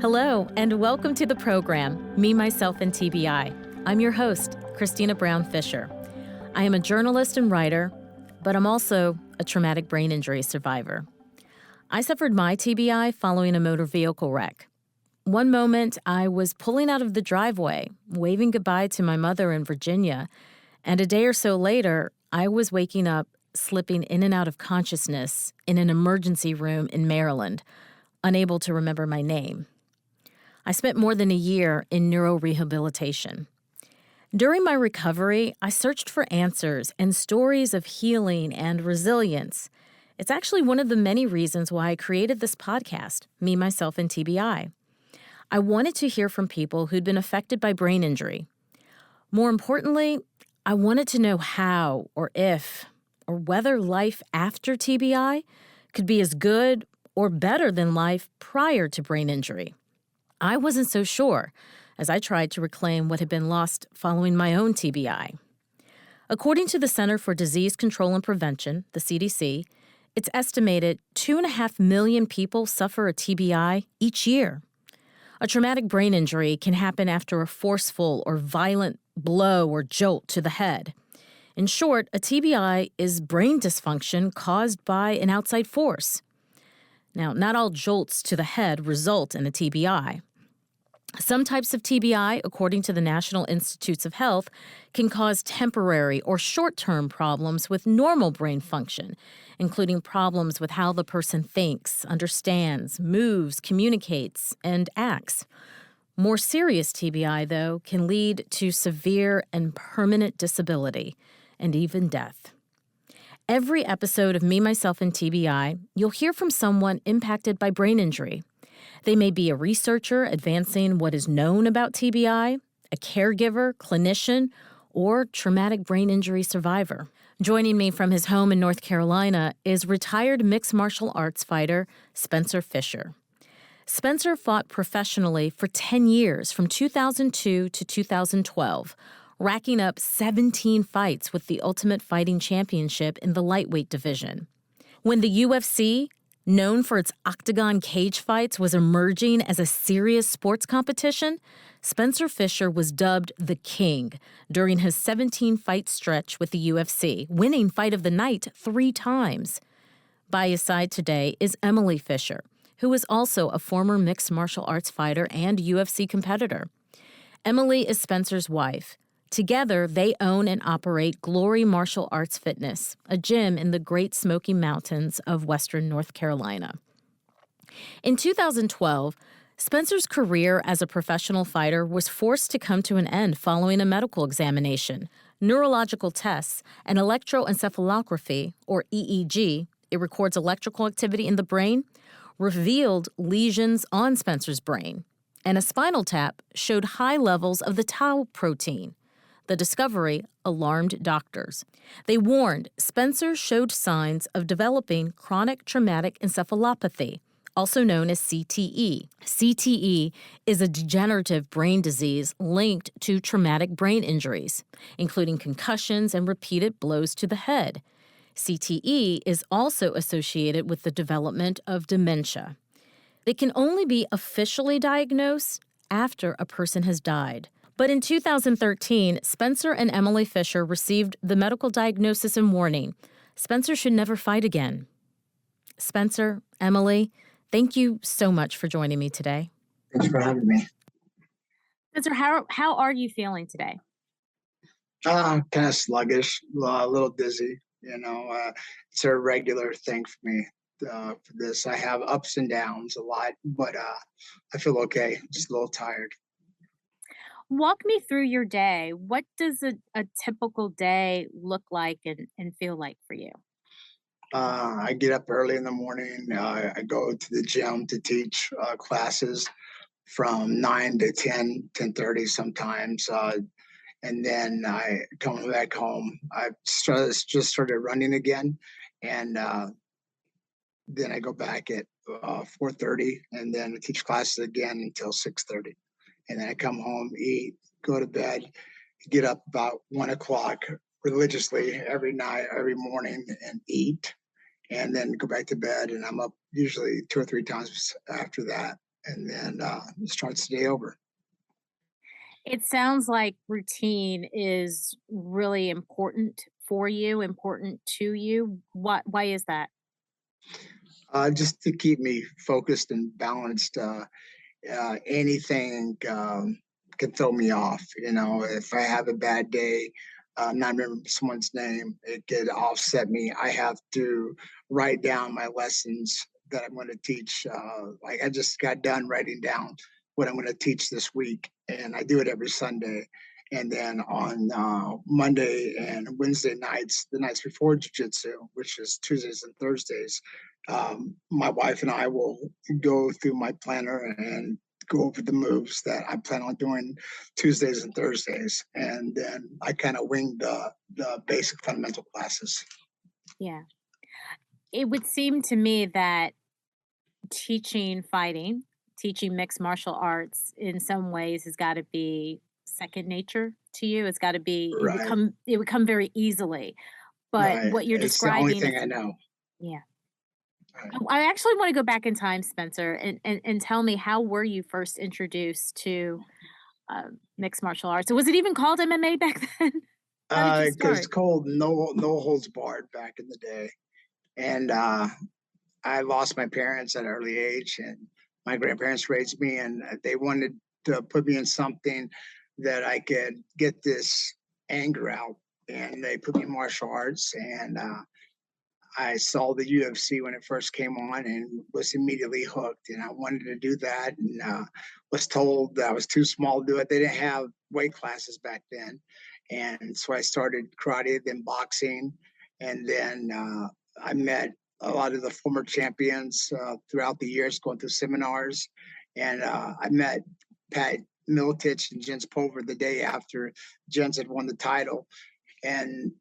Hello, and welcome to the program, Me, Myself, and TBI. I'm your host, Christina Brown Fisher. I am a journalist and writer, but I'm also a traumatic brain injury survivor. I suffered my TBI following a motor vehicle wreck. One moment, I was pulling out of the driveway, waving goodbye to my mother in Virginia, and a day or so later, I was waking up, slipping in and out of consciousness in an emergency room in Maryland, unable to remember my name. I spent more than a year in neurorehabilitation. During my recovery, I searched for answers and stories of healing and resilience. It's actually one of the many reasons why I created this podcast, Me, Myself, and TBI. I wanted to hear from people who'd been affected by brain injury. More importantly, I wanted to know how or if or whether life after TBI could be as good or better than life prior to brain injury. I wasn't so sure as I tried to reclaim what had been lost following my own TBI. According to the Center for Disease Control and Prevention, the CDC, it's estimated 2.5 million people suffer a TBI each year. A traumatic brain injury can happen after a forceful or violent blow or jolt to the head. In short, a TBI is brain dysfunction caused by an outside force. Now, not all jolts to the head result in a TBI. Some types of TBI, according to the National Institutes of Health, can cause temporary or short-term problems with normal brain function, including problems with how the person thinks, understands, moves, communicates, and acts. More serious TBI, though, can lead to severe and permanent disability and even death. Every episode of Me, Myself, and TBI, you'll hear from someone impacted by brain injury. They may be a researcher advancing what is known about TBI, a caregiver, clinician, or traumatic brain injury survivor. Joining me from his home in North Carolina is retired mixed martial arts fighter Spencer Fisher. Spencer fought professionally for 10 years from 2002 to 2012, racking up 17 fights with the Ultimate Fighting Championship in the lightweight division. When the UFC, known for its octagon cage fights, was emerging as a serious sports competition, Spencer Fisher was dubbed the King during his 17-fight stretch with the UFC, winning Fight of the Night 3 times. By his side today is Emily Fisher, who is also a former mixed martial arts fighter and UFC competitor. Emily is Spencer's wife. Together, they own and operate Glory Martial Arts Fitness, a gym in the Great Smoky Mountains of western North Carolina. In 2012, Spencer's career as a professional fighter was forced to come to an end following a medical examination. Neurological tests and electroencephalography, or EEG, it records electrical activity in the brain, revealed lesions on Spencer's brain, and a spinal tap showed high levels of the tau protein. The discovery alarmed doctors. They warned Spencer showed signs of developing chronic traumatic encephalopathy, also known as CTE. CTE is a degenerative brain disease linked to traumatic brain injuries, including concussions and repeated blows to the head. CTE is also associated with the development of dementia. It can only be officially diagnosed after a person has died. But in 2013, Spencer and Emily Fisher received the medical diagnosis and warning: Spencer should never fight again. Spencer, Emily, thank you so much for joining me today. Thanks for having me. Spencer, how are you feeling today? Kind of sluggish, a little dizzy. It's a regular thing for me for this. I have ups and downs a lot, but I feel okay. Just a little tired. Walk me through your day. What does a typical day look like and feel like for you? I get up early in the morning. I go to the gym to teach classes from 9 to 10:30 sometimes. And then I come back home. Just started running again. And then I go back at 4:30, and then I teach classes again until 6:30. And then I come home, eat, go to bed, get up about 1 o'clock religiously every night, every morning, and eat, and then go back to bed. And I'm up usually 2 or 3 times after that. and then starts the day over. It sounds like routine is really important for you, important to you. Why is that? Just to keep me focused and balanced. Anything can throw me off. You know, if I have a bad day, not remember someone's name, it could offset me. I have to write down my lessons that I'm going to teach. Like I just got done writing down what I'm going to teach this week, and I do it every Sunday. And then on Monday and Wednesday nights, the nights before jujitsu, which is Tuesdays and Thursdays, my wife and I will go through my planner and go over the moves that I plan on doing Tuesdays and Thursdays, and then I kind of wing the basic fundamental classes. Yeah. It would seem to me that teaching fighting, teaching mixed martial arts in some ways has got to be second nature to you. It's got to be Right, it would come very easily. But right. what you're It's the only describing thing is I know. yeah. Right. I actually want to go back in time, Spencer, and tell me how were you first introduced to mixed martial arts? Was it even called MMA back then? How did you Because it's start? called no holds barred back in the day, and I lost my parents at an early age, and my grandparents raised me, and they wanted to put me in something that I could get this anger out, and they put me in martial arts, and I saw the UFC when it first came on and was immediately hooked. And I wanted to do that, and was told that I was too small to do it. They didn't have weight classes back then, and so I started karate, then boxing, and then I met a lot of the former champions throughout the years, going through seminars, and I met Pat Miletich and Jens Pulver the day after Jens had won the title, and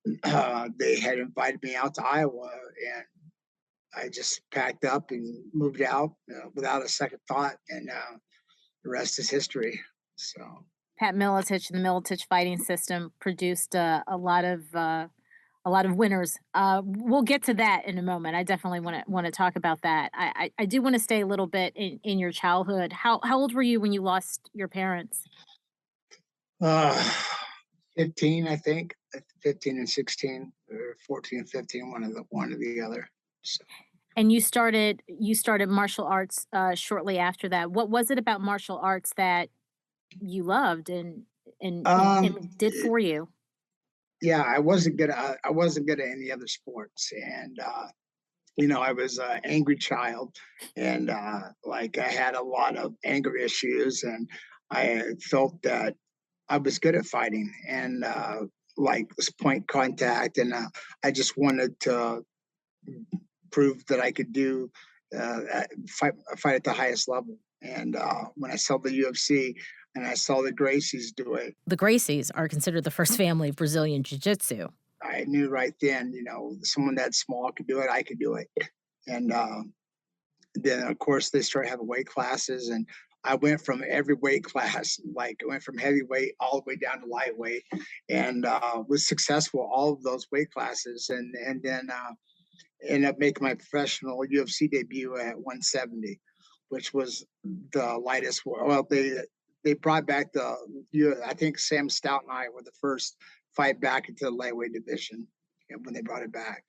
they had invited me out to Iowa, and I just packed up and moved out without a second thought, and the rest is history. So, Pat Miletich and the Miletich fighting system produced a lot of winners. We'll get to that in a moment. I definitely want to talk about that. I do want to stay a little bit in your childhood. How old were you when you lost your parents? uh, 15, I think, 15 and 16, or 14 and 15, one or the other. So, And you started martial arts shortly after that. What was it about martial arts that you loved um, and did for you? yeah, I wasn't good at any other sports, and I was an angry child, and like I had a lot of anger issues, and I felt that I was good at fighting, and like this point contact, and I just wanted to prove that I could do fight at the highest level. And when I saw the UFC and I saw the Gracies do it, The Gracies are considered the first family of Brazilian Jiu Jitsu. I knew right then, someone that small could do it, I could do it. And then of course they started having weight classes, and I went from every weight class, like I went from heavyweight all the way down to lightweight, and was successful all of those weight classes, and then ended up making my professional UFC debut at 170, which was the lightest. Well, they brought back I think Sam Stout and I were the first fight back into the lightweight division when they brought it back.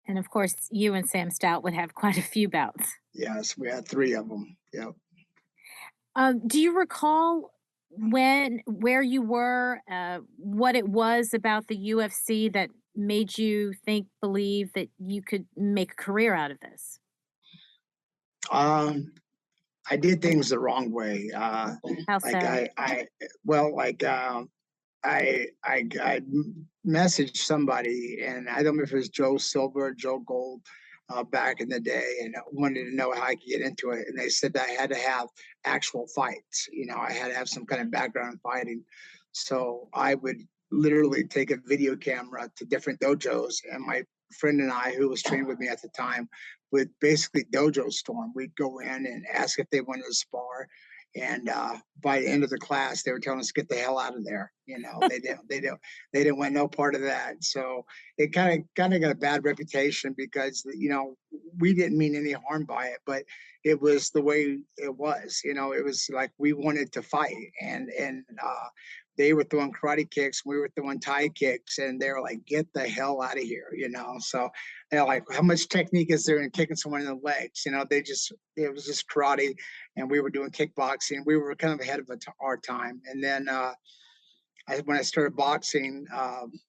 And of course, you and Sam Stout would have quite a few bouts. Yes, we had three of them. Yep. Do you recall where you were, what it was about the UFC that made you believe that you could make a career out of this? Um, I did things the wrong way. How Like so? well, like I messaged somebody, and I don't know if it was Joe Silver or Joe Gold back in the day, and I wanted to know how I could get into it. And they said that I had to have actual fights. I had to have some kind of background in fighting. So I would literally take a video camera to different dojos, and my friend and I, who was trained with me at the time, would basically dojo storm. We'd go in and ask if they wanted to spar, And by the end of the class, they were telling us to get the hell out of there. They didn't want no part of that. So it kind of got a bad reputation because we didn't mean any harm by it, but it was the way it was. It was like we wanted to fight, and they were throwing karate kicks, we were throwing Thai kicks, and they were like, "Get the hell out of here!" So they're like, "How much technique is there in kicking someone in the legs?" It was just karate, and we were doing kickboxing. We were kind of ahead of our time. And then when I started boxing,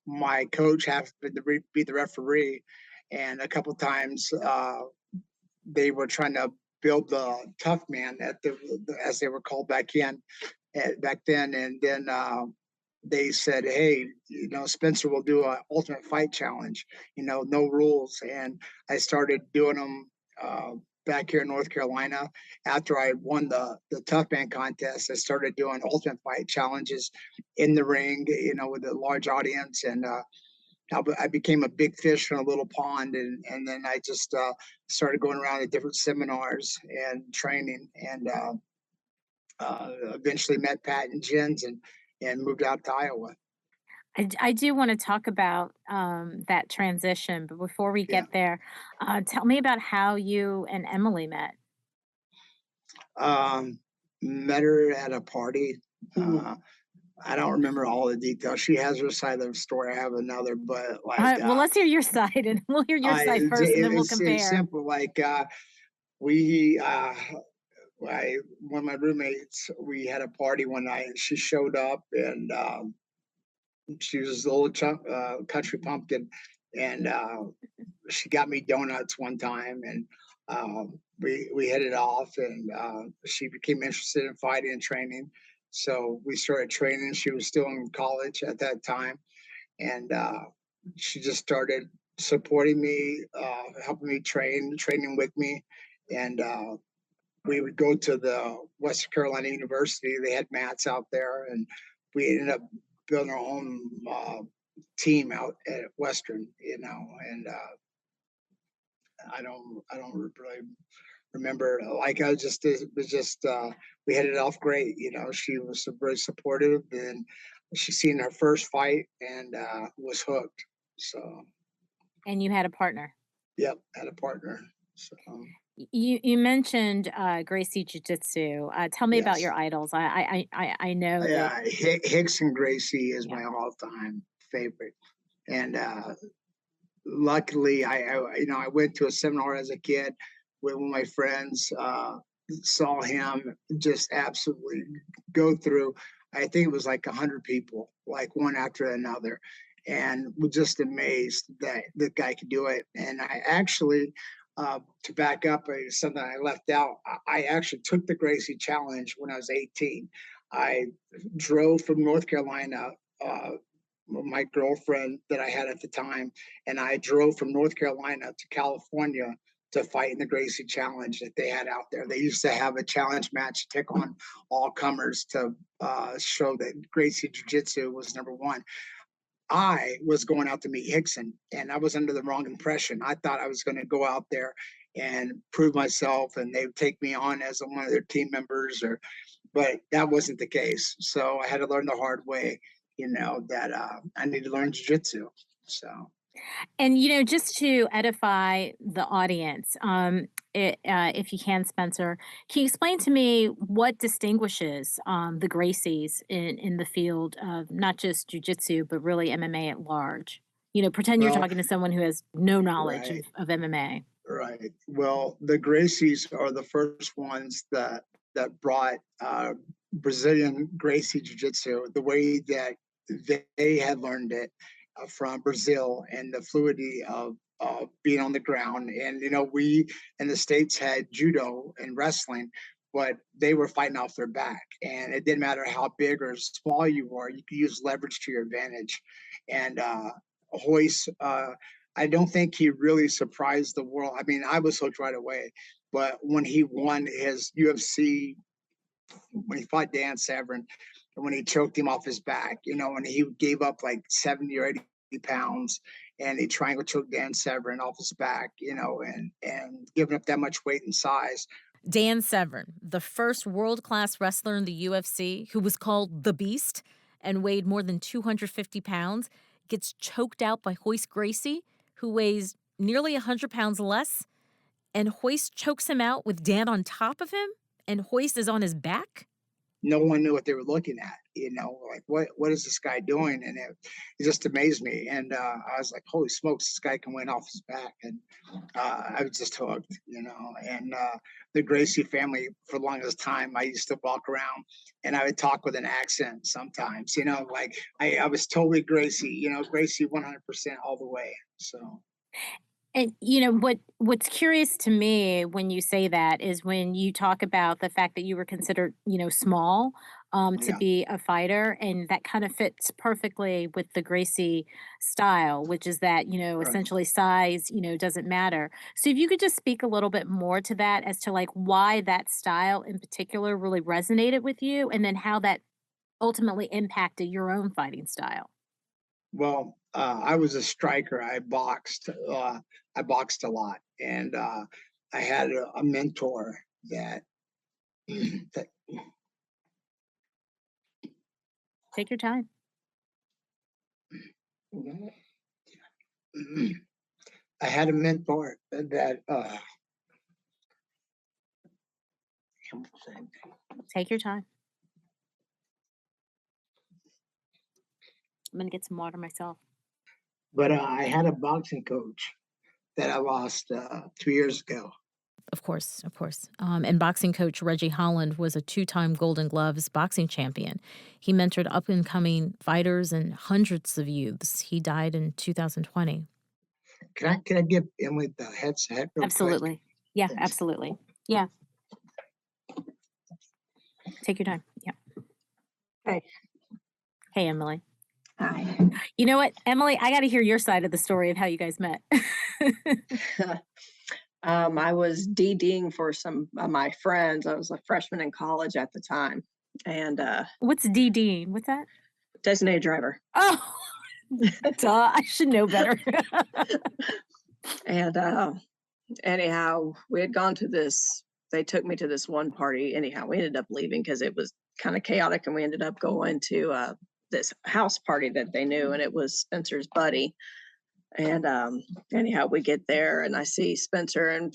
my coach happened to be the referee, and a couple times they were trying to build the tough man as they were called back then, and then they said, "Hey, Spencer will do an Ultimate Fight Challenge, no rules." And I started doing them back here in North Carolina. After I won the Tough Man contest, I started doing Ultimate Fight Challenges in the ring, with a large audience, and I became a big fish in a little pond, and then I just started going around to different seminars and training, and eventually met Pat and Jens, and moved out to Iowa. I do want to talk about that transition, but before we Yeah. get there, tell me about how you and Emily met. Um, Met her at a party. Uh, I don't remember all the details. She has her side of the story. I have another, but Well, let's hear your side, and we'll hear your side first, and then we'll it's compare. simple. We, one of my roommates, we had a party one night, and she showed up, and she was a little country pumpkin, and she got me donuts one time, and we hit it off, and she became interested in fighting and training. So we started training. She was still in college at that time, and she just started supporting me, helping me training with me, and we would go to the Western Carolina University. They had mats out there, and we ended up building our own team out at Western, and I don't really remember. Like I just it was just we hit it off great. She was very supportive, and she seen her first fight and was hooked. So And you had a partner. yep, had a partner. So You mentioned Gracie Jiu Jitsu. Tell me about yes, your idols. I know that. yeah. Hicks and Gracie is Yeah. my all-time favorite, and luckily I went to a seminar as a kid with one of my friends, saw him just absolutely go through, I think it was like 100 people, like one after another, and was just amazed that the guy could do it. And I actually, to back up something I left out, I actually took the Gracie challenge when I was 18. I drove from North Carolina, uh, my girlfriend that I had at the time, and I drove from North Carolina to California to fight in the Gracie Challenge that they had out there. They used to have a challenge match, take on all comers to show that Gracie Jiu Jitsu was number one. I was going out to meet Hickson, and I was under the wrong impression. I thought I was going to go out there and prove myself, and they would take me on as one of their team members, but that wasn't the case. So I had to learn the hard way, that I need to learn jujitsu. So And just to edify the audience, if you can, Spencer, can you explain to me what distinguishes the Gracies in the field of not just jujitsu, but really MMA at large? Pretend you're well, talking to someone who has no knowledge right, of MMA. right. Well, the Gracies are the first ones that brought Brazilian Gracie Jiu-Jitsu, the way that they had learned it from Brazil, and the fluidity of being on the ground. And we in the States had judo and wrestling, but they were fighting off their back, and it didn't matter how big or small you were. You could use leverage to your advantage. And Hoist, I don't think he really surprised the world. I mean, I was hooked right away, but when he won his UFC, when he fought Dan Severn, and when he choked him off his back, and he gave up like 70 or 80 pounds, and he triangle choked Dan Severn off his back, and giving up that much weight and size. Dan Severn, the first world-class wrestler in the UFC who was called the Beast and weighed more than 250 pounds, gets choked out by Hoist Gracie, who weighs nearly 100 pounds less, and Hoist chokes him out with Dan on top of him, and Hoist is on his back? No one knew what they were looking at, like what is this guy doing? And it just amazed me. And I was like, holy smokes, this guy can win off his back. And I was just hooked, and the Gracie family, for the longest time, I used to walk around and I would talk with an accent sometimes, like I was totally Gracie, Gracie 100% all the way. So And what's curious to me when you say that is when you talk about the fact that you were considered, small, to yeah, be a fighter, and that kind of fits perfectly with the Gracie style, which is that, right. essentially size, doesn't matter. So if you could just speak a little bit more to that as to like why that style in particular really resonated with you, and then how that ultimately impacted your own fighting style. Well, I was a striker. I boxed a lot, and I had a mentor that that Take your time. I had a mentor that Take your time. I'm gonna get some water myself. but I had a boxing coach that I lost 2 years ago. Of course, of course. And boxing coach Reggie Holland was a two-time Golden Gloves boxing champion. He mentored up-and-coming fighters and hundreds of youths. He died in 2020. Can I give Emily the headset real quick? Absolutely. Yeah, Thanks. absolutely. Yeah, take your time. Yeah. Hey. Hey, Emily. Hi. You know what, Emily? I got to hear your side of the story of how you guys met. I was DDing for some of my friends. I was a freshman in college at the time, and What's DD? What's that? designated driver. Oh, duh. I should know better. And anyhow, we had gone to this. They took me to this one party. Anyhow, we ended up leaving because it was kind of chaotic, and we ended up going to this house party that they knew, and it was Spencer's buddy. And anyhow, we get there and I see Spencer, and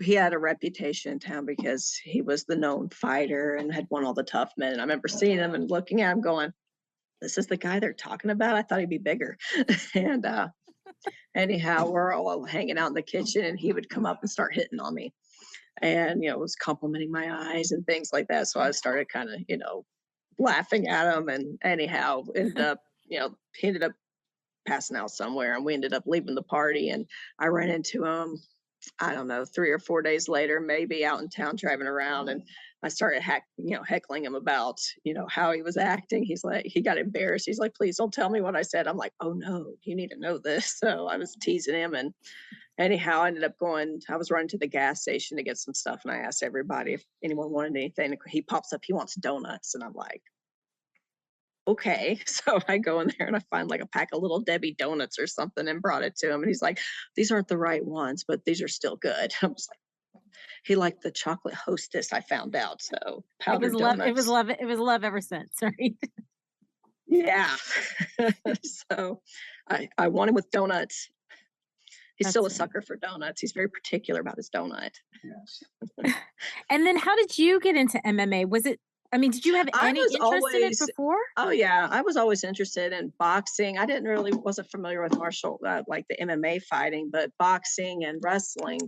he had a reputation in town because he was the known fighter and had won all the tough men. And I remember seeing him and looking at him going, this is the guy they're talking about. I thought he'd be bigger. And anyhow, we're all hanging out in the kitchen and he would come up and start hitting on me and, was complimenting my eyes and things like that. So I started kind of, laughing at him. And anyhow, ended up, he ended up passing out somewhere and we ended up leaving the party and I ran into him, I don't know, 3 or 4 days later, maybe out in town driving around, and I started heckling him about, how he was acting. He's like, he got embarrassed. He's like, please don't tell me what I said. I'm like, oh no, you need to know this. So I was teasing him, and anyhow, I ended up I was running to the gas station to get some stuff, and I asked everybody if anyone wanted anything. He pops up, he wants donuts, and I'm like, okay. So I go in there and I find like a pack of Little Debbie donuts or something and brought it to him. And he's like, these aren't the right ones, but these are still good. I was like, he liked the chocolate Hostess, I found out. So It was powdered love. It was donuts. love. It was love ever since. Right. Yeah. So I want him with donuts. He's still a That's sucker for donuts. He's very particular about his donut. Yes. And then how did you get into MMA? Did you have I any was interest in it always before? Oh yeah, I was always interested in boxing. I didn't really wasn't familiar with like the MMA fighting, but boxing and wrestling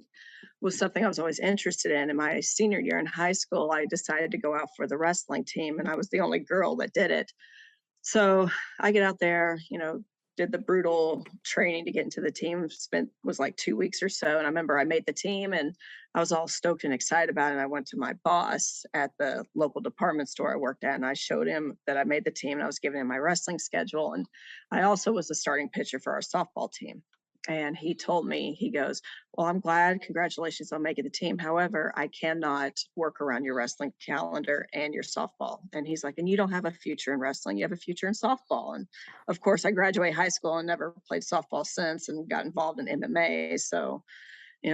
was something I was always interested in. In my senior year in high school, I decided to go out for the wrestling team, and I was the only girl that did it. So I get out there, did the brutal training to get into the team. Was like 2 weeks or so, and I remember I made the team, and I was all stoked and excited about it. And I went to my boss at the local department store I worked at, and I showed him that I made the team, and I was giving him my wrestling schedule, and I also was the starting pitcher for our softball team. And he told me, he goes, well, I'm glad. Congratulations on making the team. However, I cannot work around your wrestling calendar and your softball. And he's like, and you don't have a future in wrestling. You have a future in softball. And of course, I graduated high school and never played softball since and got involved in MMA. So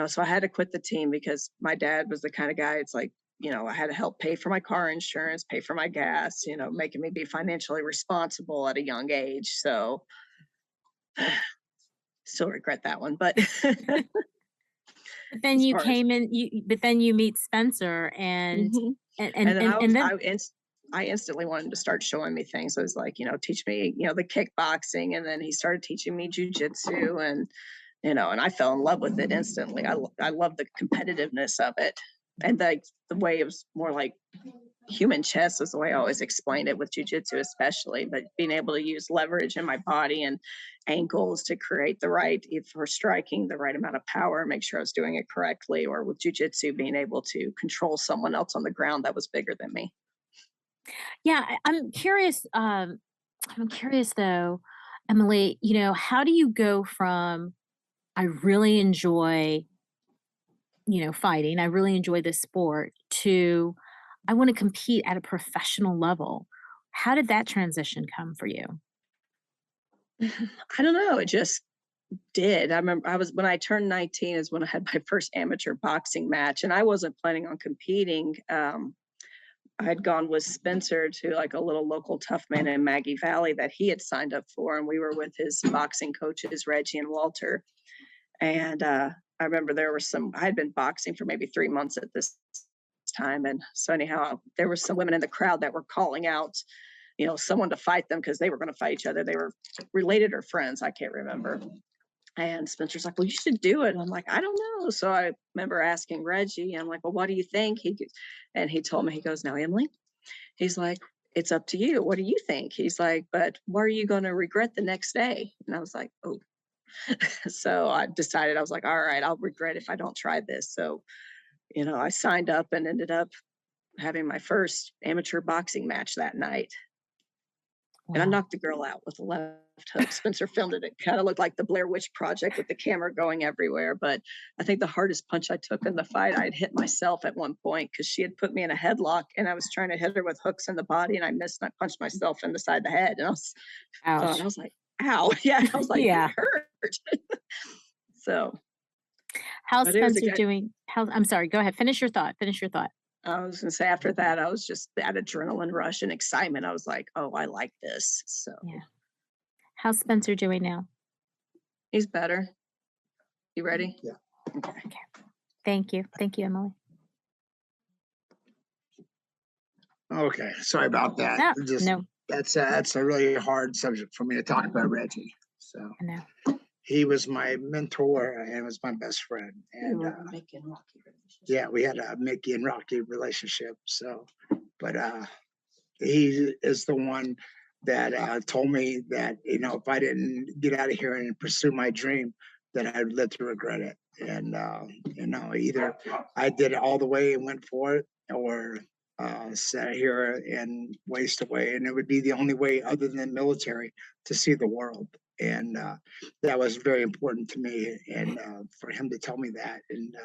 So I had to quit the team because my dad was the kind of guy, it's like, I had to help pay for my car insurance, pay for my gas, making me be financially responsible at a young age. So still regret that one, but But then as you far as came in, but then you meet Spencer Mhm. and And then and then I instantly wanted him to start showing me things. So it was like, teach me, the kickboxing, and then he started teaching me jujitsu, and I fell in love with it instantly. I love the competitiveness of it, and the way it was more like human chess is the way I always explained it with jujitsu, especially. But being able to use leverage in my body and ankles to create the right, if for striking, the right amount of power, make sure I was doing it correctly, or with jujitsu, being able to control someone else on the ground that was bigger than me. yeah, I'm curious. I'm curious though, Emily. How do you go from I really enjoy fighting. I really enjoy this sport to I want to compete at a professional level. How did that transition come for you? I don't know. It just did. I remember when I turned 19 is when I had my first amateur boxing match, and I wasn't planning on competing. I had gone with Spencer to like a little local tough man in Maggie Valley that he had signed up for, and we were with his boxing coaches, Reggie and Walter. And I remember I had been boxing for maybe 3 months at this time. And so anyhow, there were some women in the crowd that were calling out, someone to fight them because they were going to fight each other. They were related or friends. I can't remember. And Spencer's like, well, you should do it. And I'm like, I don't know. So I remember asking Reggie, I'm like, well, what do you think? And he told me, he goes, now, Emily, he's like, it's up to you. What do you think? He's like, but what are you going to regret the next day? And I was like, oh. So I decided, I was like, all right, I'll regret if I don't try this. So, I signed up and ended up having my first amateur boxing match that night. And I Wow. knocked the girl out with a left hook. Spencer filmed it. It kind of looked like the Blair Witch Project with the camera going everywhere. But I think the hardest punch I took in the fight, I'd hit myself at one point because she had put me in a headlock and I was trying to hit her with hooks in the body and I missed and I punched myself in the side of the head. And I Ouch. was like, ow. Yeah. I was like, that Yeah. hurt. So, How's but it was a Spencer good, doing? I'm sorry. Go ahead. Finish your thought. Finish your thought. I was going to say after that, I was just that adrenaline rush and excitement. I was like, oh, I like this. So Yeah. How's Spencer doing now? he's better. You ready? Yeah. Okay. Okay. Thank you. Thank you, Emily. Okay, sorry about that. No, Just no, that's a really hard subject for me to talk about, Reggie. So no. he was my mentor and was my best friend, and yeah, we had a Mickey and Rocky relationship. So, but he is the one that told me that if I didn't get out of here and pursue my dream, that I'd live to regret it. And either I did it all the way and went for it, or sat here and waste away. And it would be the only way, other than military, to see the world. And that was very important to me. And for him to tell me that, and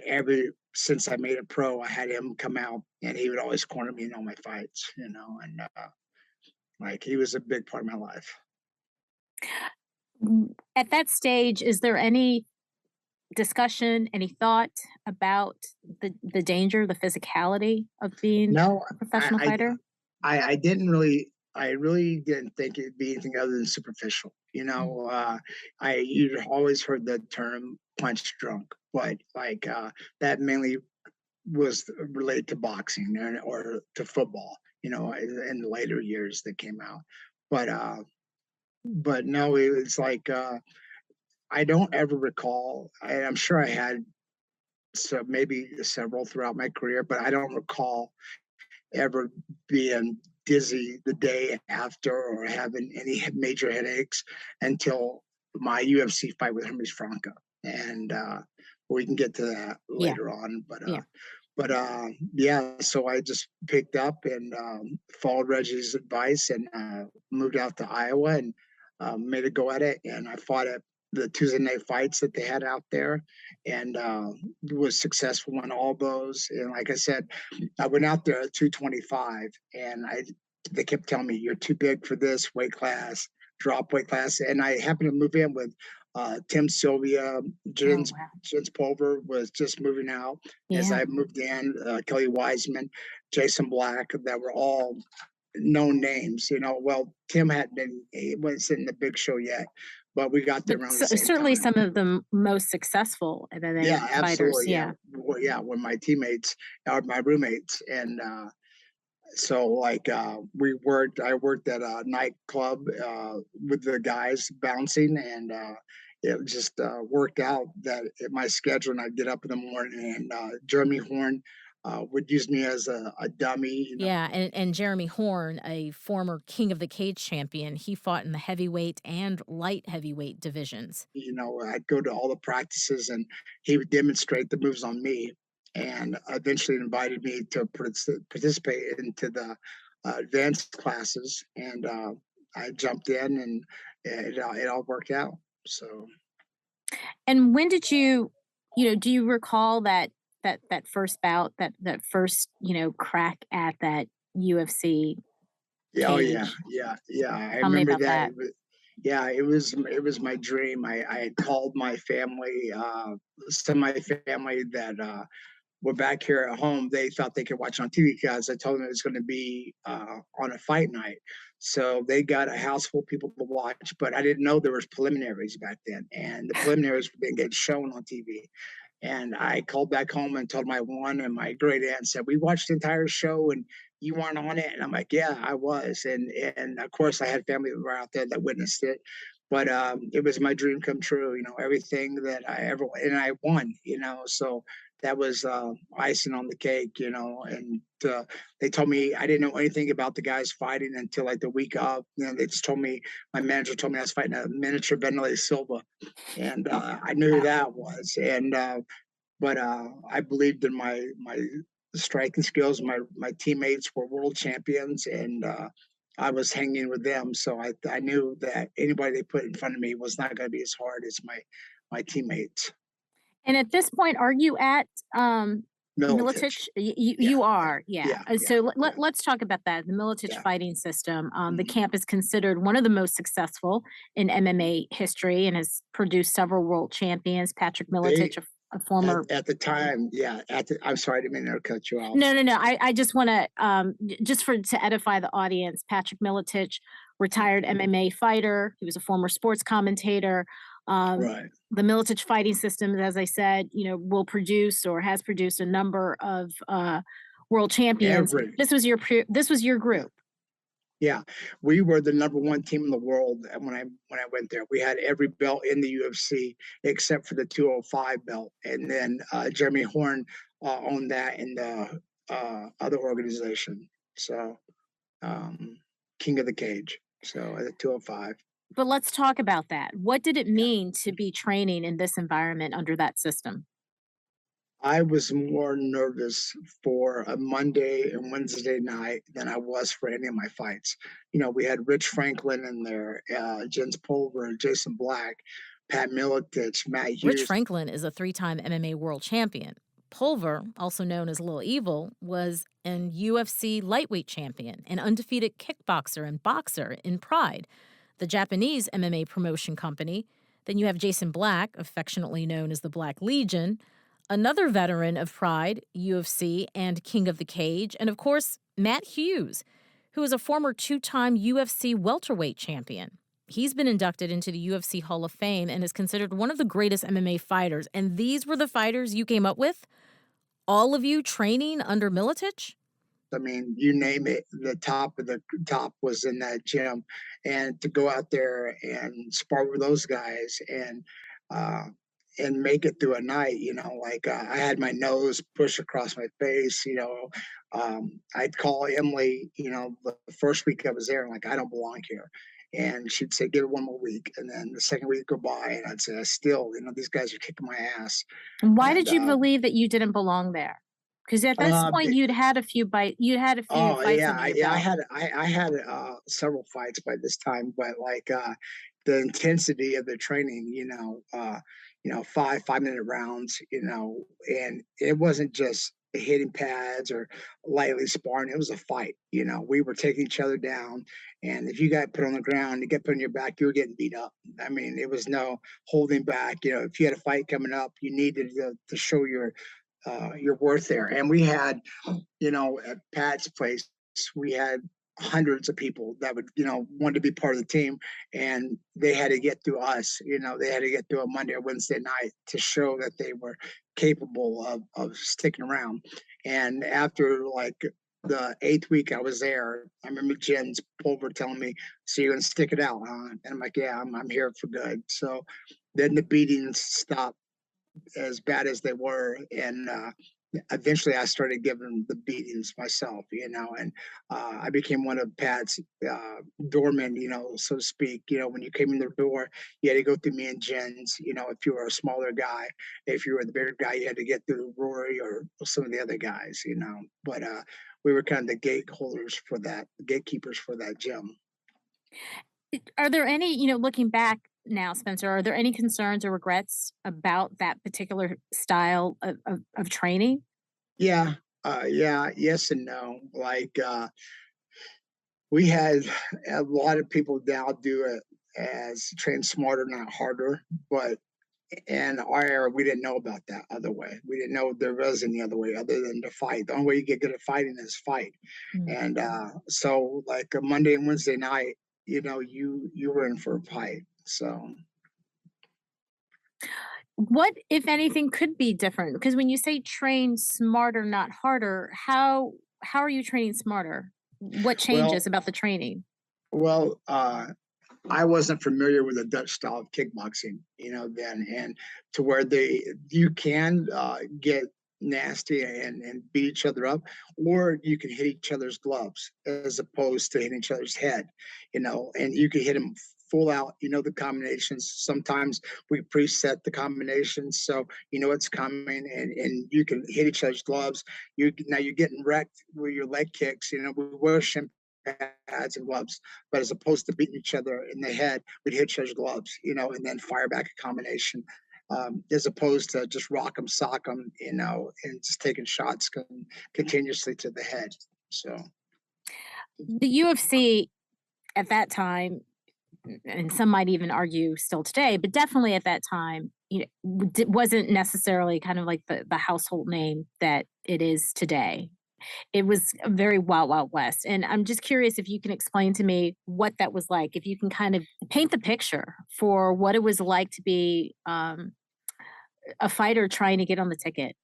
ever since I made it pro, I had him come out and he would always corner me in all my fights, and like he was a big part of my life. At that stage, is there any discussion, any thought about the danger, the physicality of being No, a professional fighter? I didn't really, I really didn't think it'd be anything other than superficial. You'd always heard the term punch drunk, but like that mainly was related to boxing or to football, in the later years that came out. But no, it's like I don't ever recall. I'm sure I had maybe several throughout my career, but I don't recall ever being dizzy the day after or having any major headaches until my UFC fight with Hermes Franca. And we can get to that Yeah. later on. Yeah. Yeah, so I just picked up and followed Reggie's advice and moved out to Iowa and made a go at it. And I fought at the Tuesday night fights that they had out there and was successful in all those. And like I said, I went out there at 225 and they kept telling me, you're too big for this weight class, drop weight class. And I happened to move in with Tim Sylvia, Oh, Jens, wow. Jens Pulver was just moving out. As Yeah. I moved in, Kelly Wiseman, Jason Black, that were all known names. Well, Tim he wasn't in the big show yet, but we got there But around the same certainly time. some of the most successful MMA Yeah, fighters. absolutely. Yeah, Yeah. well, yeah. When my teammates or my roommates, and so like I worked at a nightclub with the guys bouncing, and it just worked out that in my schedule, and I'd get up in the morning, and Jeremy Horn would use me as a dummy. Yeah, and Jeremy Horn, a former King of the Cage champion, he fought in the heavyweight and light heavyweight divisions. I'd go to all the practices, and he would demonstrate the moves on me, and eventually invited me to participate into the advanced classes, and I jumped in, and it all worked out. So And when did do you recall that first bout, that first, crack at that UFC yeah, oh yeah, cage? yeah. I Tell me remember about that. that. Yeah, it was my dream. I had called my family, some of my family that were back here at home. They thought they could watch on TV because I told them it was going to be on a fight night. So they got a house full of people to watch, but I didn't know there was preliminaries back then, and the preliminaries didn't get shown on TV. And I called back home and told my one and my great aunt, said, "We watched the entire show and you weren't on it." And I'm like, "Yeah, I was." And of course I had family that were out there that witnessed it. But it was my dream come true, everything that I ever, and I won, so that was icing on the cake, and they told me I didn't know anything about the guys fighting until like the week of. They just told me, my manager told me I was fighting a miniature Vanderlei Silva, and I knew who Wow. that was. And but I believed in my striking skills. My teammates were world champions, and I was hanging with them. So I knew that anybody they put in front of me was not going to be as hard as my teammates. And at this point, are you at Militich. Militich? You Yeah, you are, yeah. yeah, yeah, So yeah, let's talk about that. The Militich yeah. fighting system. The Mhm. camp is considered one of the most successful in MMA history and has produced several world champions. Patrick They Militich, a former. at the time, yeah. I'm sorry, I didn't mean to cut you off. No, no, no. I just want to just for to edify the audience. Patrick Militich, retired MMA fighter. He was a former sports commentator. Um, Right. the Militich fighting system, as I said, will produce or has produced a number of world champions. Every This was your yeah. group. Yeah, we were the number one team in the world when I went there. We had every belt in the UFC except for the 205 belt, and then Jeremy Horn owned that in the other organization. So um, King of the Cage. So at the 205. But let's talk about that. What did it Yeah. mean to be training in this environment under that system? I was more nervous for a Monday and Wednesday night than I was for any of my fights. We had Rich Franklin in there, Jens Pulver, Jason Black, Pat Miletich, Matt Rich Hughes. Franklin is a three-time MMA world champion. Pulver, also known as Lil Evil, was an UFC lightweight champion, an undefeated kickboxer and boxer in Pride, the Japanese MMA promotion company. Then you have Jason Black, affectionately known as the Black Legion, another veteran of Pride, UFC, and King of the Cage, and of course, Matt Hughes, who is a former two-time UFC welterweight champion. He's been inducted into the UFC Hall of Fame and is considered one of the greatest MMA fighters. And these were the fighters you came up with? All of you training under Militich? I mean, you name it, the top of the top was in that gym. And to go out there and spar with those guys uh, and make it through a night, like I had my nose pushed across my face, I'd call Emily, the first week I was there, and like, I don't belong here. And she'd say, give it one more week. And then the second week go by, and I'd say, I still, these guys are kicking my ass. And why And did you believe that you didn't belong there? Because at this uh, point, you'd had a few Oh fights yeah, under your I belt. had I had several fights by this time, but like the intensity of the training, 5 5 minute rounds, and it wasn't just hitting pads or lightly sparring. It was a fight. We were taking each other down. And if you got put on the ground, you get put on your back, you were getting beat up. I mean, it was no holding back. If you had a fight coming up, you needed to show your worth there. And we had, at Pat's place, we had hundreds of people that would, want to be part of the team, and they had to get through us. They had to get through a Monday or Wednesday night to show that they were capable of sticking around. And after like the 8th week I was there, I remember Jen's Pulver telling me, "So you're gonna stick it out, huh?" And I'm like, "Yeah, I'm here for good." So then the beatings stopped as bad as they were, and eventually I started giving the beatings myself, and I became one of Pat's doormen, so to speak. When you came in the door, you had to go through me and Jen's. If you were a smaller guy, if you were the bigger guy, you had to get through Rory or some of the other guys. But we were kind of the gatekeepers for that gym. Are there any, looking back now, Spencer, are there any concerns or regrets about that particular style of training? Yeah, yeah, yes and no. Like we had a lot of people now do it as train smarter, not harder. But in our era, we didn't know about that other way. We didn't know there was any other way other than to fight. The only way you get good at fighting is fight. Mm. And so, like a Monday and Wednesday night, you were in for a fight. So What, if anything, could be different? Because when you say train smarter, not harder, how are you training smarter? What changes well, about the training? well, I wasn't familiar with the Dutch style of kickboxing, then, and to where you can get nasty and beat each other up, or you can hit each other's gloves as opposed to hitting each other's head, and you can hit them full out, the combinations. Sometimes we preset the combinations, so it's coming, and you can hit each other's gloves. Now you're getting wrecked with your leg kicks. We wear shin pads and gloves, but as opposed to beating each other in the head, we'd hit each other's gloves, and then fire back a combination, as opposed to just rock them, sock them, and just taking shots continuously to the head. So, The UFC at that time, and some might even argue still today, but definitely at that time, wasn't necessarily kind of like the household name that it is today. It was a very wild, wild west. And I'm just curious if you can explain to me what that was like, if you can kind of paint the picture for what it was like to be a fighter trying to get on the ticket.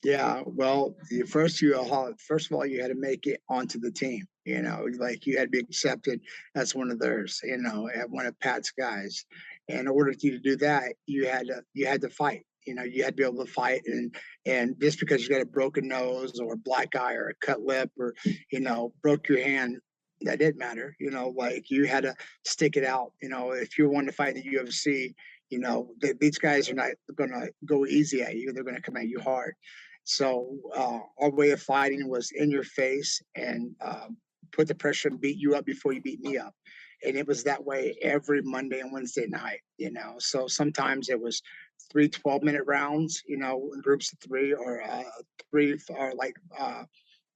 yeah, well, first of all, you had to make it onto the team. Like you had to be accepted as one of theirs. At one of Pat's guys. And in order for you to do that, you had to fight. You had to be able to fight, and just because you got a broken nose or a black eye or a cut lip or broke your hand, that didn't matter. Like you had to stick it out. If you wanted to fight in the UFC, these guys are not going to go easy at you. They're going to come at you hard. So our way of fighting was in your face and put the pressure and beat you up before you beat me up. And it was that way every Monday and Wednesday night. So sometimes it was 3 12-minute rounds, in groups of three, or three, or like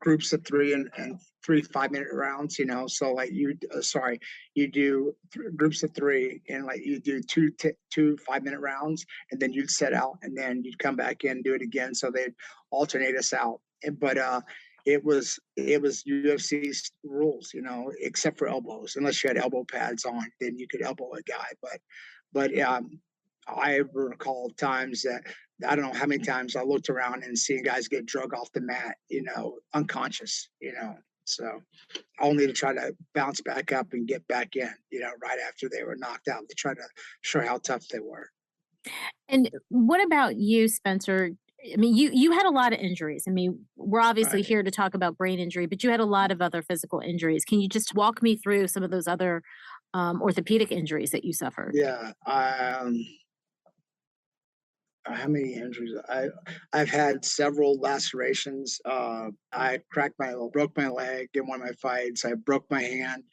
groups of three, and 3 5-minute rounds. So like you do groups of three, and like you do two 5-minute rounds, and then you'd set out, and then you'd come back in and do it again. So they'd alternate us out. But it was UFC's rules, except for elbows. Unless you had elbow pads on, then you could elbow a guy. But I recall times that I don't know how many times I looked around and seeing guys get drug off the mat, unconscious, so only to try to bounce back up and get back in, right after they were knocked out, to try to show how tough they were. And what about you, Spencer? I mean, you had a lot of injuries. I mean, we're obviously Right. here to talk about brain injury, but you had a lot of other physical injuries. Can you just walk me through some of those other orthopedic injuries that you suffered? Yeah. How many injuries? I've had several lacerations. I broke my leg in one of my fights. I broke my hand.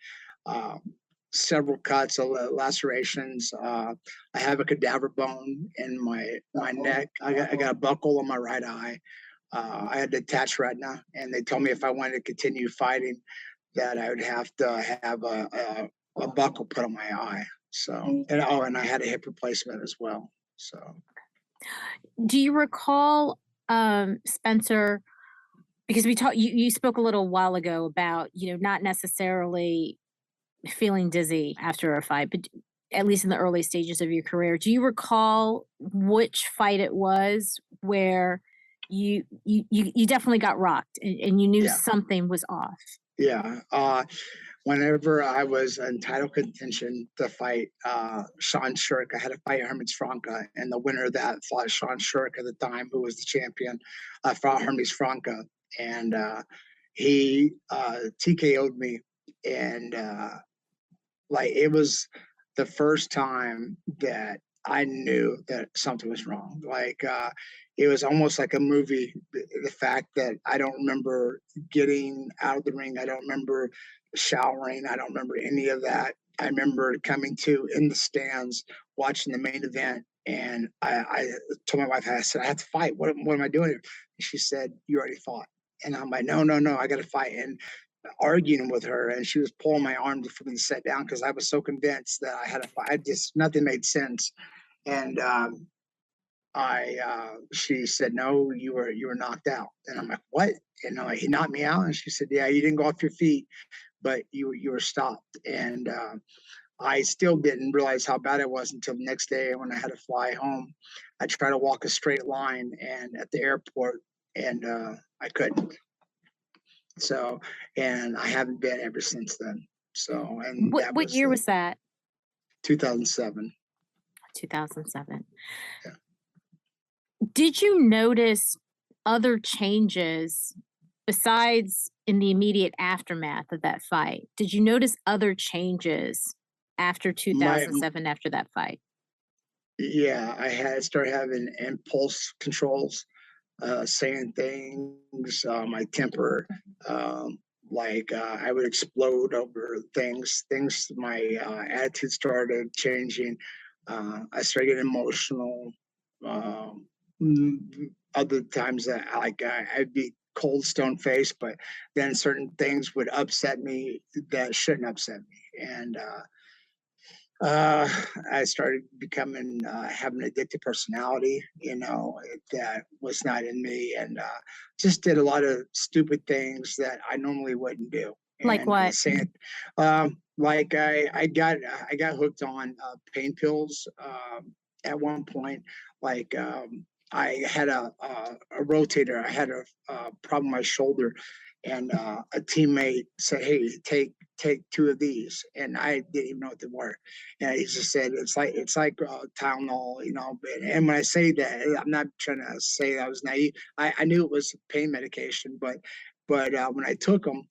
Um, Several cuts, lacerations. I have a cadaver bone in my neck. I got a buckle on my right eye. I had detached retina, and they told me if I wanted to continue fighting, that I would have to have a buckle put on my eye. So, and I had a hip replacement as well. So, Do you recall, Spencer? Because you spoke a little while ago about not necessarily feeling dizzy after a fight, but at least in the early stages of your career, do you recall which fight it was where you definitely got rocked and you knew yeah, something was off? yeah. Whenever I was in title contention to fight Sean Shirk, I had to fight Hermes Franca, and the winner of that fought Sean Shirk at the time, who was the champion, fought Hermes Franca, and he TKO'd me, and like it was the first time that I knew that something was wrong. Like it was almost like a movie. The fact that I don't remember getting out of the ring, I don't remember showering, I don't remember any of that. I remember coming to in the stands watching the main event, and I told my wife, I said, I have to fight. What am I doing here? And she said, you already fought. And I'm like, no, I got to fight. And arguing with her, and she was pulling my arm for me to sit down because I was so convinced that I had a fight. I just nothing made sense. And she said, no, you were knocked out. And I'm like, what? And I'm like, he knocked me out. And she said, yeah, you didn't go off your feet, but you were stopped. And I still didn't realize how bad it was until the next day when I had to fly home. I tried to walk a straight line and at the airport, and I couldn't. So, and I haven't been ever since then. So, and that What was year was that? 2007. 2007. Yeah. Did you notice other changes besides in the immediate aftermath of that fight? Did you notice other changes after My 2007 after that fight? Yeah, I had started having impulse controls, saying things, my temper, like I would explode over things. My attitude started changing. I started getting emotional. Um, Other times that I'd be cold, stone faced, but then certain things would upset me that shouldn't upset me, and uh, I started becoming having an addictive personality, that was not in me, and just did a lot of stupid things that I normally wouldn't do. Like And what? saying, like I got hooked on pain pills at one point. Like I had a rotator. I had a problem with my shoulder, and a teammate said, "Hey, take two of these," and I didn't even know what they were. And he just said, it's like Tylenol, And when I say that, I'm not trying to say that I was naive. I knew it was pain medication, but when I took them,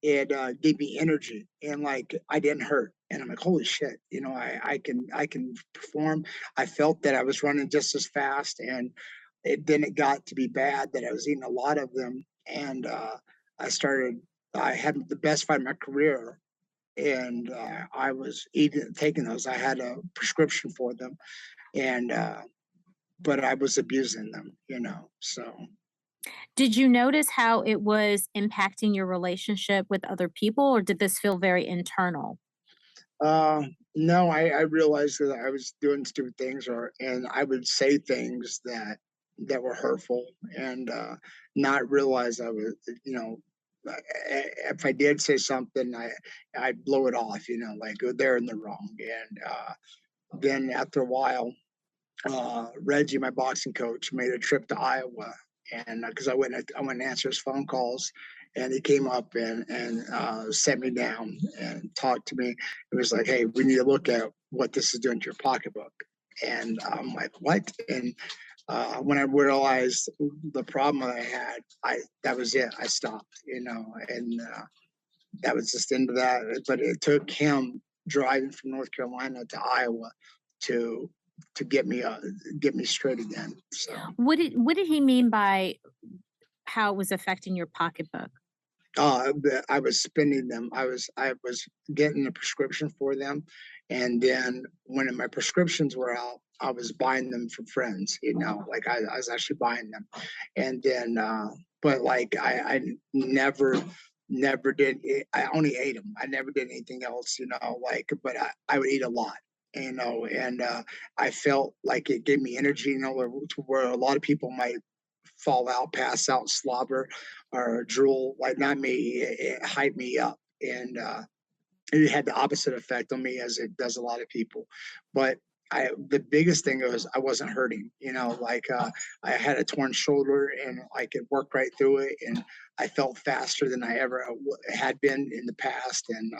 it gave me energy, and like I didn't hurt. And I'm like, holy shit, I can perform. I felt that I was running just as fast, and then it got to be bad that I was eating a lot of them, and I started. I had the best fight of my career, and I was taking those. I had a prescription for them, and but I was abusing them, So Did you notice how it was impacting your relationship with other people, or did this feel very internal? uh, no, I realized that I was doing stupid things, and I would say things that were hurtful, and not realize I was, if I did say something, I'd blow it off, like, oh, they're in the wrong. And then after a while, Reggie, my boxing coach, made a trip to Iowa, and because I went and answer his phone calls, and he came up and sat me down and talked to me. It was like, hey, we need to look at what this is doing to your pocketbook. And I'm like, what? And when I realized the problem that I had, that was it. I stopped, and that was just into that. But it took him driving from North Carolina to Iowa to get me straight again. So What did he mean by how it was affecting your pocketbook? I was spending them. I was getting a prescription for them, and then when my prescriptions were out, I was buying them from friends, like I was actually buying them. And then, but like I never did it. I only ate them. I never did anything else, like, but I would eat a lot, and I felt like it gave me energy, to where a lot of people might fall out, pass out, slobber, or drool. Like, not me. It hyped me up, and it had the opposite effect on me as it does a lot of people. But the biggest thing was I wasn't hurting, like I had a torn shoulder and I could work right through it, and I felt faster than I ever had been in the past. And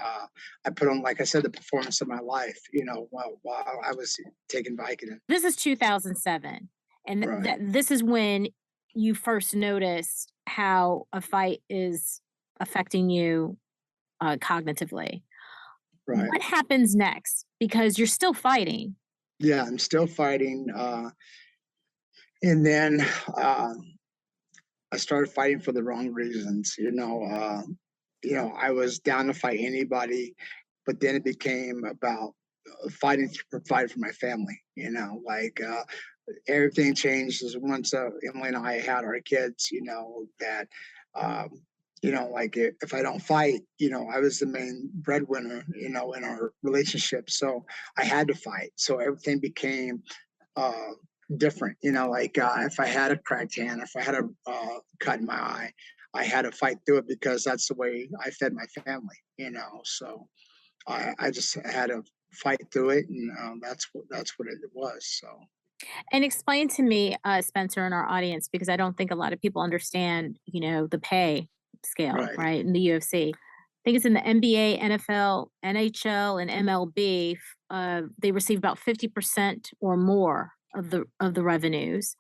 I put on, like I said, the performance of my life, while I was taking Vicodin. This is 2007. And Right. this is when you first noticed how a fight is affecting you cognitively. Right. What happens next? Because you're still fighting. Yeah, I'm still fighting. And then I started fighting for the wrong reasons. I was down to fight anybody, but then it became about fighting to provide for my family. Like everything changed as once Emily and I had our kids. That. Like if I don't fight, I was the main breadwinner, in our relationship. So I had to fight. So everything became uh, different, like if I had a cracked hand, if I had a cut in my eye, I had to fight through it because that's the way I fed my family, So I just had to fight through it, and that's what it was. So. And explain to me, Spencer, and our audience, because I don't think a lot of people understand, the pay scale, Right. right, in the UFC. I think it's in the NBA, NFL, NHL, and MLB. They receive about 50% or more of the revenues.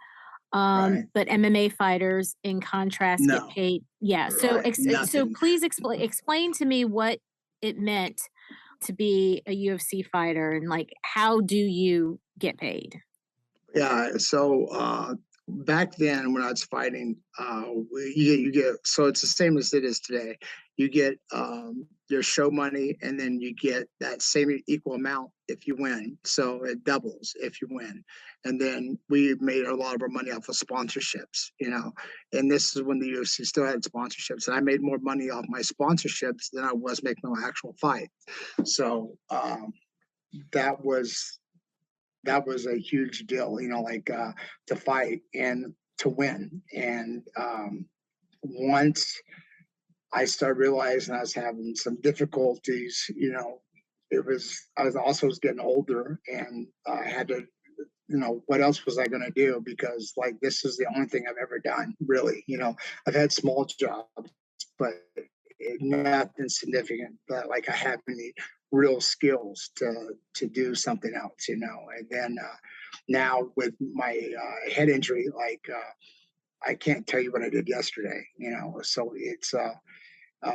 Right. But MMA fighters, in contrast, get No. paid. Yeah. So, Right. so Nothing. please explain to me what it meant to be a UFC fighter, and like, how do you get paid? Yeah. So back then, when I was fighting, you get, so it's the same as it is today. You get your show money, and then you get that same equal amount if you win. So it doubles if you win. And then we made a lot of our money off of sponsorships, And this is when the UFC still had sponsorships, and I made more money off my sponsorships than I was making my actual fight. So that was a huge deal, like to fight and to win. And once I started realizing I was having some difficulties, I was getting older, and I had to, what else was I going to do? Because like, this is the only thing I've ever done, really. I've had small jobs, but nothing significant. But like, I have any real skills to do something else, And then now with my head injury, like I can't tell you what I did yesterday, So it's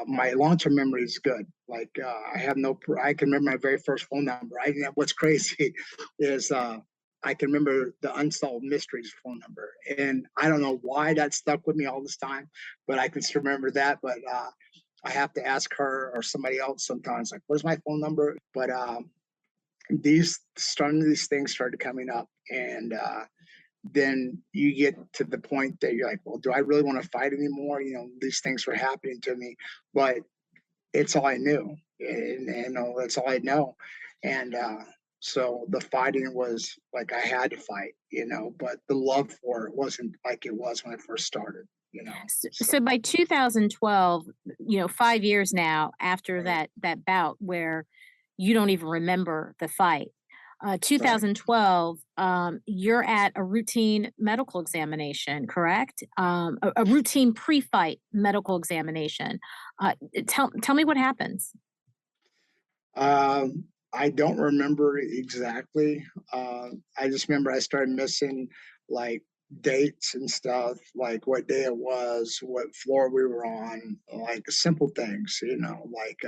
my long-term memory is good. Like I can remember my very first phone number. What's crazy is I can remember the Unsolved Mysteries phone number, and I don't know why that stuck with me all this time, but I can still remember that. But I have to ask her or somebody else sometimes, like, where's my phone number? But these things started coming up, and then you get to the point that you're like, well, do I really want to fight anymore? These things were happening to me, but it's all I knew, and that's all I know. And so the fighting was like, I had to fight, but the love for it wasn't like it was when I first started. So by 2012, 5 years now after Right. that bout where you don't even remember the fight, 2012, you're at a routine medical examination, correct? A routine pre-fight medical examination. Tell me what happens. I don't remember exactly. I just remember I started missing like dates and stuff, like what day it was, what floor we were on, like simple things, like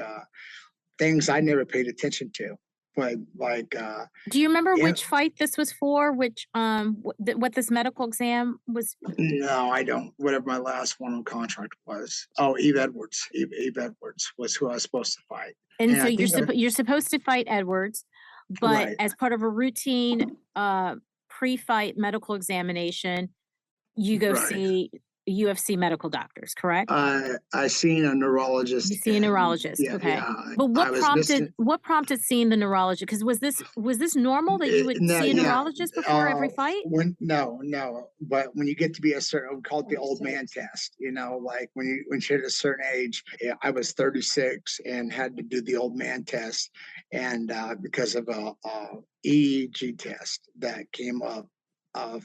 things I never paid attention to. But like, Do you remember yeah, which fight this was for? Which what this medical exam was? no, I don't. Whatever my last one on contract was. Oh, Eve Edwards. Eve Edwards was who I was supposed to fight. And And so I think you're supposed to fight Edwards, but right. as part of a routine pre-fight medical examination, you go Right. see UFC medical doctors, correct? I seen a neurologist, You see a and neurologist, yeah, okay. yeah, But I was missing. what prompted seeing the neurologist? Because was this normal that you would No, see a yeah. neurologist before every fight? No. But when you get to be a certain, we call it the old man test. Like when you hit a certain age, I was 36 and had to do the old man test, and because of a EEG test that came up,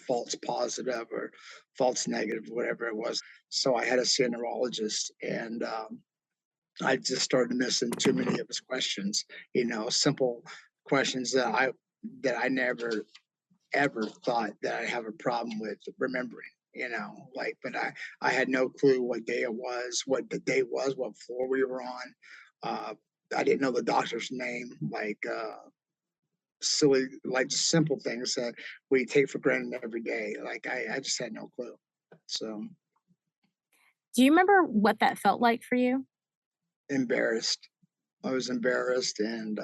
false positive or false negative, whatever it was. So I had to see a neurologist, and I just started missing too many of his questions. Simple questions that I never ever thought that I have a problem with remembering. But I had no clue what day it was, what the day was, what floor we were on. Uh, I didn't know the doctor's name, silly, like simple things that we take for granted every day. Like I just had no clue. So Do you remember what that felt like for you? embarrassed. I was embarrassed, and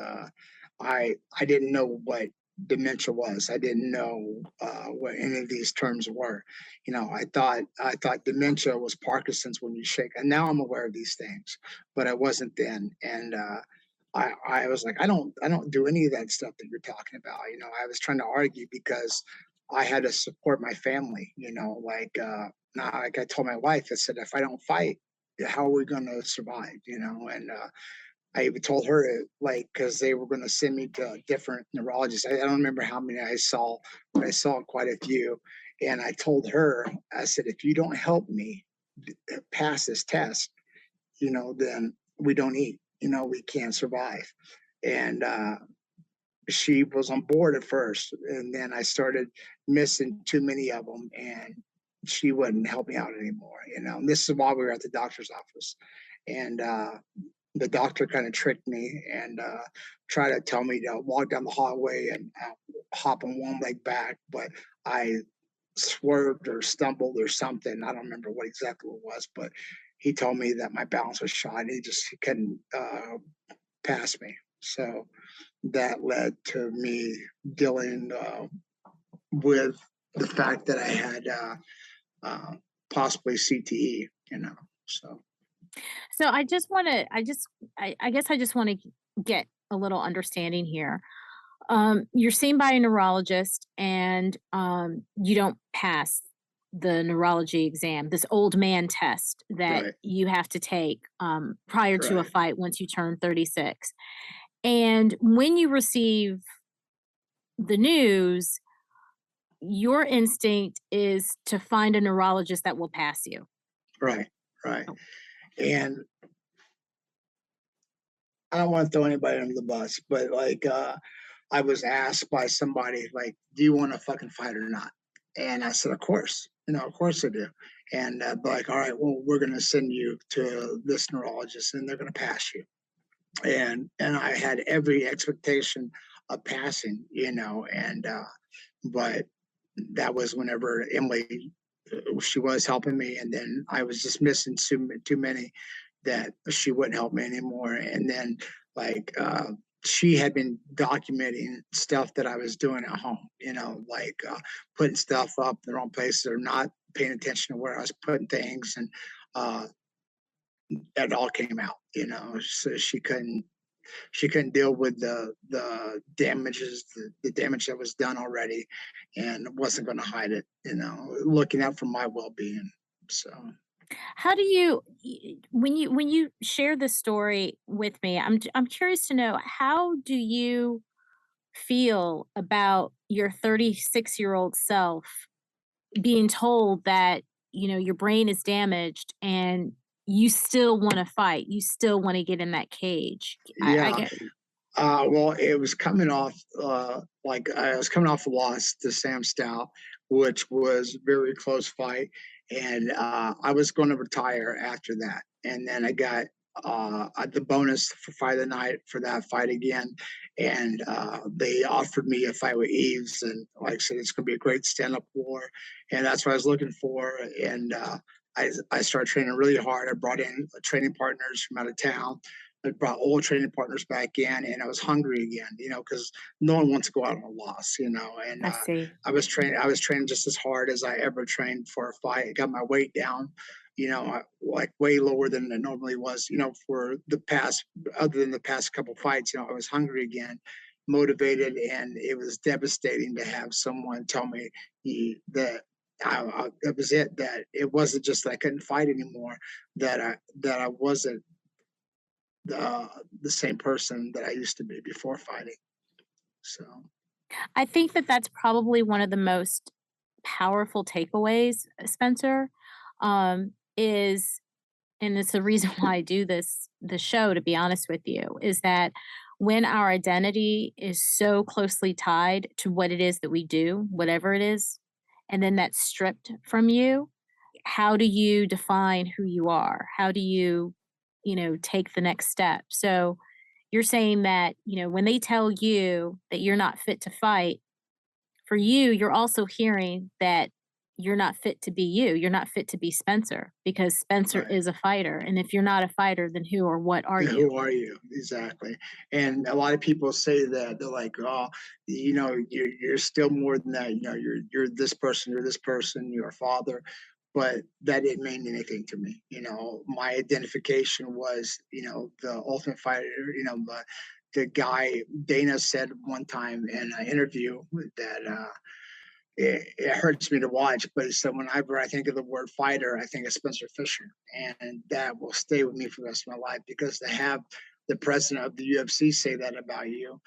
I didn't know what dementia was. I didn't know what any of these terms were. I thought dementia was Parkinson's when you shake, and now I'm aware of these things, but I wasn't then. And I was like, I don't do any of that stuff that you're talking about. I was trying to argue because I had to support my family. Like I told my wife, I said, if I don't fight, how are we going to survive? And I even told her, like, because they were going to send me to different neurologists. I don't remember how many I saw, but I saw quite a few. And I told her, I said, if you don't help me pass this test, then we don't eat. We can't survive. And she was on board at first, and then I started missing too many of them, and she wouldn't help me out anymore. And this is while we were at the doctor's office, and the doctor kind of tricked me and tried to tell me to walk down the hallway and hop on one leg back, but I swerved or stumbled or something. I don't remember what exactly it was, but he told me that my balance was shot. He couldn't pass me. So that led to me dealing with the fact that I had possibly CTE. So. So I just want to, I guess I just want to get a little understanding here. You're seen by a neurologist and you don't pass the neurology exam, this old man test that Right. you have to take prior to a Right. fight once you turn 36. And when you receive the news, your instinct is to find a neurologist that will pass you. Right. Oh. And I don't want to throw anybody under the bus, but I was asked by somebody, like, do you want to fucking fight or not? And I said, of course, of course I do. And like, all right, well, we're going to send you to this neurologist and they're going to pass you. And I had every expectation of passing, and but that was whenever Emily, she was helping me, and then I was just missing too many that she wouldn't help me anymore. And then like she had been documenting stuff that I was doing at home, putting stuff up in the wrong places or not paying attention to where I was putting things, and uh, that all came out. So she couldn't deal with the damages, the damage that was done already, and wasn't going to hide it. Looking out for my well-being. So. How do you when you share this story with me, I'm curious to know, how do you feel about your 36-year-old self being told that, your brain is damaged and you still want to fight, you still want to get in that cage? I Yeah. get Well, it was coming off, like I was coming off a loss to Sam Stout, which was very close fight, and I was going to retire after that, and then I got the bonus for fight of the night for that fight again, and they offered me a fight with Eves, and like I said, it's going to be a great stand-up war, and that's what I was looking for, and I started training really hard. I brought in training partners from out of town. I brought old training partners back in, and I was hungry again, because no one wants to go out on a loss, and I see. I was training just as hard as I ever trained for a fight. I got my weight down, like way lower than it normally was, for the past, other than the past couple fights, I was hungry again, motivated, and it was devastating to have someone tell me that it was that it wasn't just that I couldn't fight anymore, that I wasn't the same person that I used to be before fighting. So I think that that's probably one of the most powerful takeaways, Spencer, is and it's the reason why I do this show, to be honest with you, is that when our identity is so closely tied to what it is that we do, whatever it is, and then that's stripped from you, how do you define who you are? How do you, take the next step? So you're saying that, when they tell you that you're not fit to fight, for you, you're also hearing that you're not fit to be you. You're not fit to be Spencer because Spencer right. is a fighter. And if you're not a fighter, then who or what are Yeah, you? who are you? Exactly. And a lot of people say that they're like, oh, you're still more than that. You're this person, you're a father. But that didn't mean anything to me. My identification was, the ultimate fighter, the guy Dana said one time in an interview that it hurts me to watch, but so whenever I think of the word fighter, I think of Spencer Fisher, and that will stay with me for the rest of my life because to have the president of the UFC say that about you,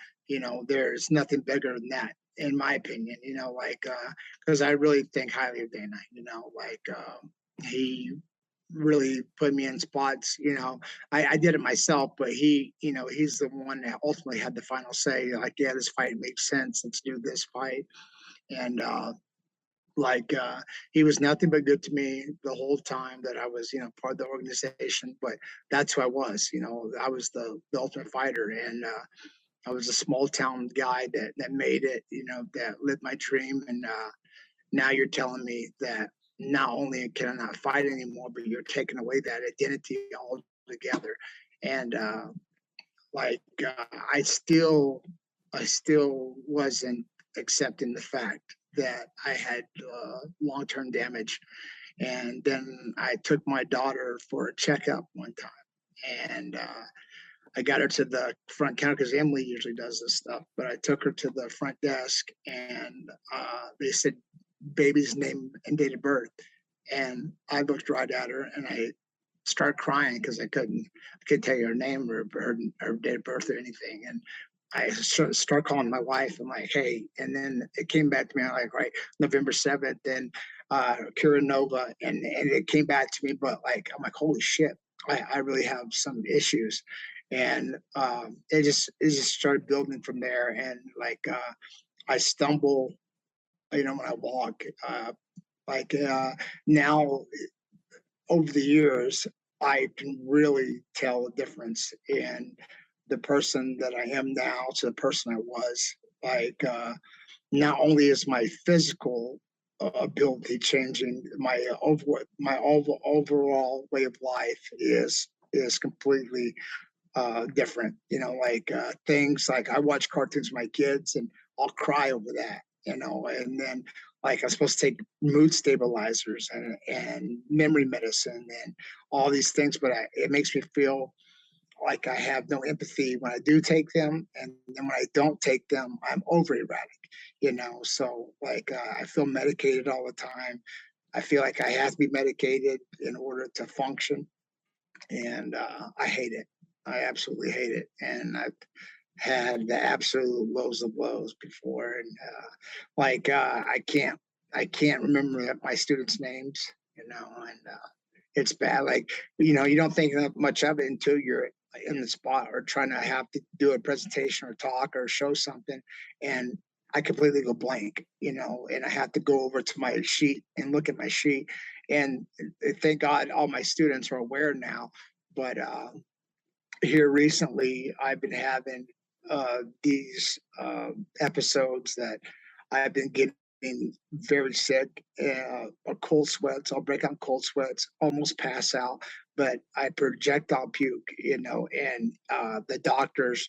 there's nothing bigger than that, in my opinion. Because I really think highly of Dana. He really put me in spots. I did it myself, but he's the one that ultimately had the final say. Like, yeah, this fight makes sense. Let's do this fight and like he was nothing but good to me the whole time that I was part of the organization, but that's who I was. I was the ultimate fighter, and I was a small town guy that made it, that lived my dream. And now you're telling me that not only can I not fight anymore, but you're taking away that identity altogether. And like I still wasn't accepting the fact that I had long-term damage. And then I took my daughter for a checkup one time, and I got her to the front counter because Emily usually does this stuff. But I took her to the front desk, and they said baby's name and date of birth, and I looked right at her, and I start crying because I couldn't tell you her name or her date of birth or anything. And I start calling my wife. I'm like, hey, and then it came back to me. I'm like, right, November 7th, and Kira Nova, and it came back to me. But like, I'm like, holy shit, I really have some issues, and it just started building from there. And like, I stumble, when I walk. Like now over the years, I can really tell the difference in the person that I am now to the person I was. Like, not only is my physical ability changing, my overall way of life is completely different. Like things like I watch cartoons with my kids and I'll cry over that. And then like I'm supposed to take mood stabilizers and memory medicine and all these things, but it makes me feel like I have no empathy when I do take them, and then when I don't take them, I'm over erratic. So like I feel medicated all the time. I feel like I have to be medicated in order to function, and I hate it. I absolutely hate it, and I've had the absolute lows of lows before, and like I can't remember my students' names, and it's bad. Like you don't think much of it until you're in the spot or trying to have to do a presentation or talk or show something, and I completely go blank, and I have to go over to my sheet and look at my sheet. And thank God all my students are aware now. But here recently, I've been having these episodes that I've been getting being very sick, or cold sweats. I'll break out cold sweats, almost pass out, but I projectile puke, and the doctors,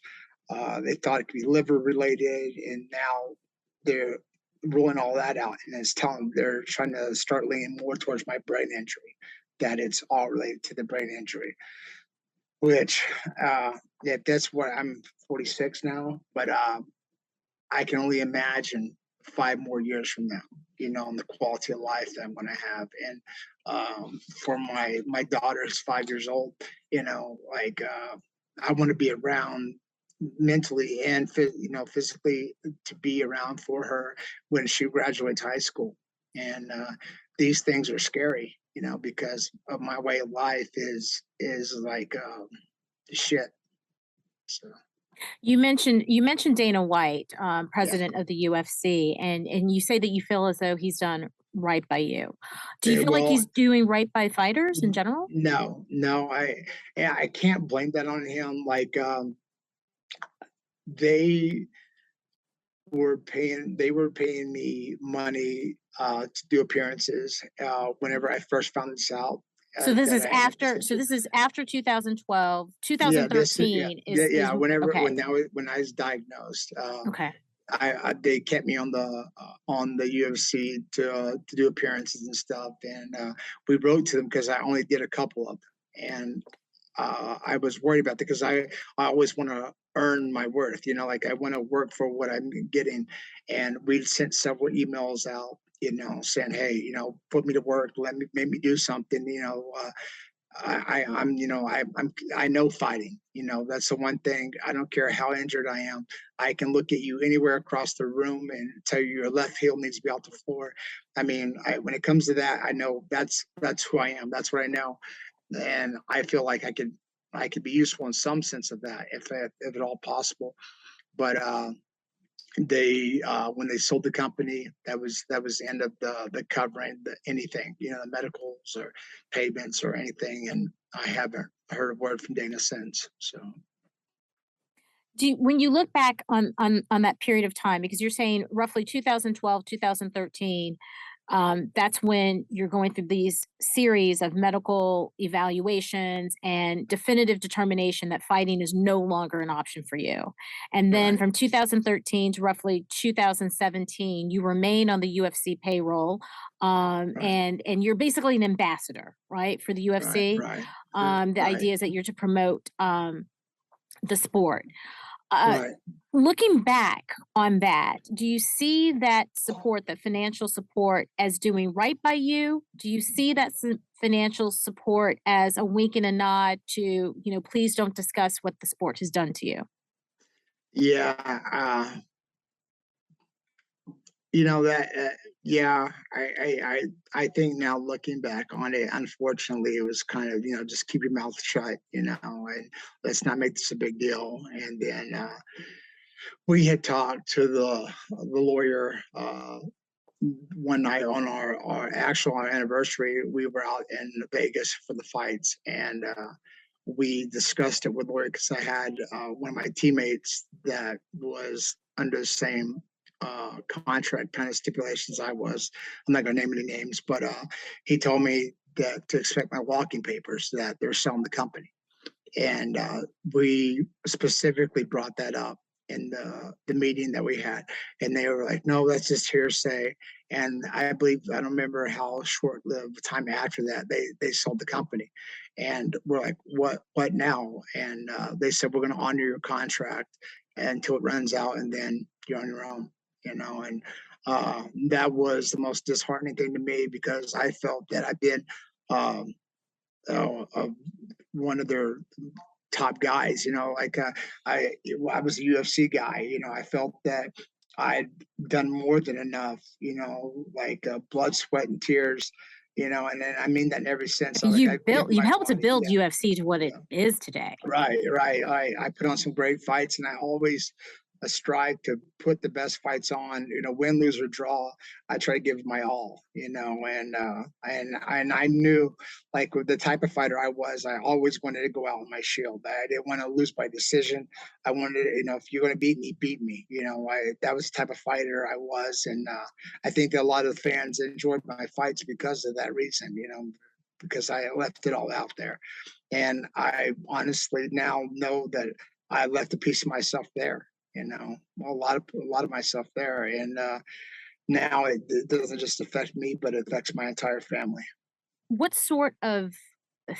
they thought it could be liver related, and now they're ruling all that out, and they're trying to start leaning more towards my brain injury, that it's all related to the brain injury, which, yeah, that's what I'm 46 now, but I can only imagine 5 more years from now, and the quality of life that I'm going to have. And for my daughter who's 5 years old, I want to be around mentally and physically, to be around for her when she graduates high school. And these things are scary, because of my way of life is like shit. So. You mentioned Dana White, president of the UFC, and you say that you feel as though he's done right by you. Do you feel like Well, he's doing right by fighters in general? no, I can't blame that on him. Like, they were paying me money to do appearances whenever I first found this out. So this is That I had after. So this is after 2012, Yeah, this yeah 2013 is whenever okay. when I was diagnosed, Okay. they kept me on the UFC to do appearances and stuff, and we wrote to them because I only did a couple of them, and I was worried about that because I always want to earn my worth, like I want to work for what I'm getting, and we sent several emails out, saying, hey, put me to work, make me do something, I know fighting. That's the one thing. I don't care how injured I am. I can look at you anywhere across the room and tell you your left heel needs to be off the floor. I mean, when it comes to that, I know that's who I am. That's what I know, and I feel like I could be useful in some sense of that, if at all possible. But they when they sold the company, that was the end of the covering anything, the medicals or payments or anything, and I haven't heard a word from Dana since. So When you look back on that period of time, because you're saying roughly 2012, 2013, that's when you're going through these series of medical evaluations and definitive determination that fighting is no longer an option for you. And then right, from 2013 to roughly 2017, you remain on the UFC payroll, right, and you're basically an ambassador, right, for the right, UFC. right, The right, idea is that you're to promote the sport. Uh, right. Looking back on that, do you see that support, that financial support, as doing right by you? Do you see that financial support as a wink and a nod to, please don't discuss what the sport has done to you? Yeah, that. Yeah, I think now looking back on it, unfortunately, it was kind of just keep your mouth shut, and let's not make this a big deal. And then we had talked to the lawyer one night on our anniversary. We were out in Vegas for the fights, and we discussed it with the lawyer because I had one of my teammates that was under the same contract kind of stipulations I was. I'm not going to name any names, but he told me that to expect my walking papers, that they're selling the company. And we specifically brought that up in the meeting that we had, and they were like, no, that's just hearsay. And I don't remember how short-lived time after that they sold the company. And we're like, what now? And they said, we're going to honor your contract until it runs out, and then you're on your own. And that was the most disheartening thing to me, because I felt that I've been um, one of their top guys. I was a UFC guy. I felt that I'd done more than enough. Blood, sweat, and tears. And then I mean that in every sense. I give You've my helped to body. build Yeah, UFC to what it yeah. is today. Right. I put on some great fights, and I always strive to put the best fights on, win, lose or draw. I try to give my all, and I knew, like, with the type of fighter I was, I always wanted to go out with my shield. I didn't want to lose by decision. I wanted, if you're going to beat me, beat me. That was the type of fighter I was, and I think that a lot of the fans enjoyed my fights because of that reason. Because I left it all out there, and I honestly now know that I left a piece of myself there. A lot of myself there, and now it doesn't just affect me, but it affects my entire family. What sort of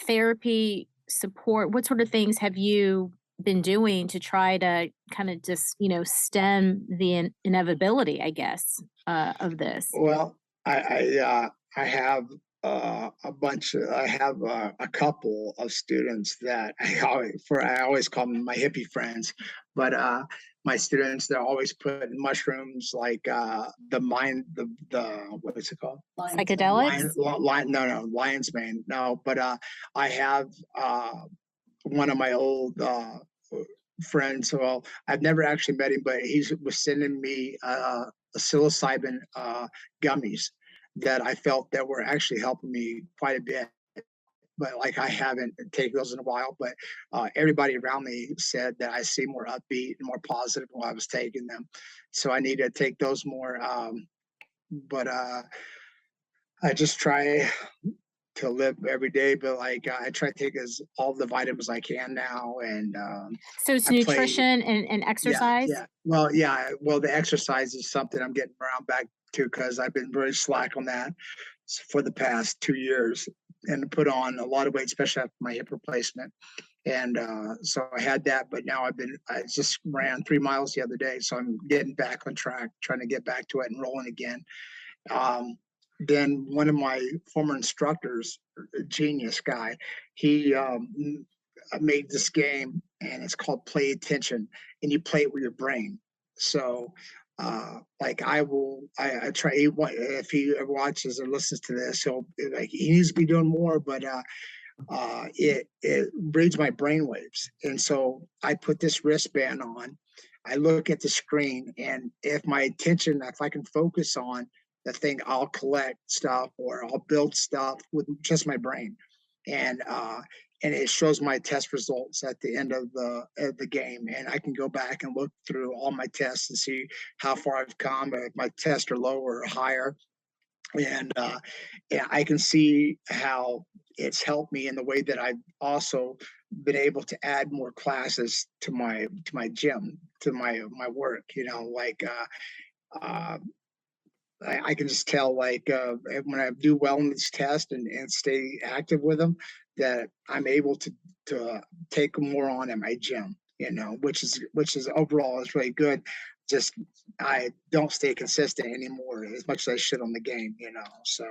therapy support, what sort of things have you been doing to try to kind of just, stem the inevitability, I guess, of this? Well, I have I have a couple of students that I always call them my hippie friends, but my students, they're always putting mushrooms like the what is it called? Psychedelics? No, lion's mane. No, but I have one of my old friends. Well, I've never actually met him, but he was sending me psilocybin gummies that I felt that were actually helping me quite a bit. But like, I haven't taken those in a while, but everybody around me said that I seem more upbeat and more positive while I was taking them. So I need to take those more. But I just try to live every day, but like, I try to take all the vitamins I can now, and So it's I play. nutrition and Yeah, exercise? yeah. Well, yeah. Well, the exercise is something I'm getting around back to, because I've been very slack on that for the past 2 years, and put on a lot of weight, especially after my hip replacement. And so I had that, but now I just ran 3 miles the other day, so I'm getting back on track, trying to get back to it and rolling again. Um, then one of my former instructors, a genius guy, he made this game, and it's called Play Attention, and you play it with your brain. So, like, I try, if he ever watches or listens to this, he needs to be doing more, but it reads my brain waves. And so I put this wristband on. I look at the screen, and if I can focus on the thing, I'll collect stuff or I'll build stuff with just my brain. And it shows my test results at the end of the game, and I can go back and look through all my tests and see how far I've come, if my tests are lower or higher. And yeah, I can see how it's helped me in the way that I've also been able to add more classes to my gym, to my work. Like, uh, I can just tell, like, when I do well in this test, and stay active with them, that I'm able to take more on at my gym. Which is overall is really good. Just, I don't stay consistent anymore as much as I should on the game. So,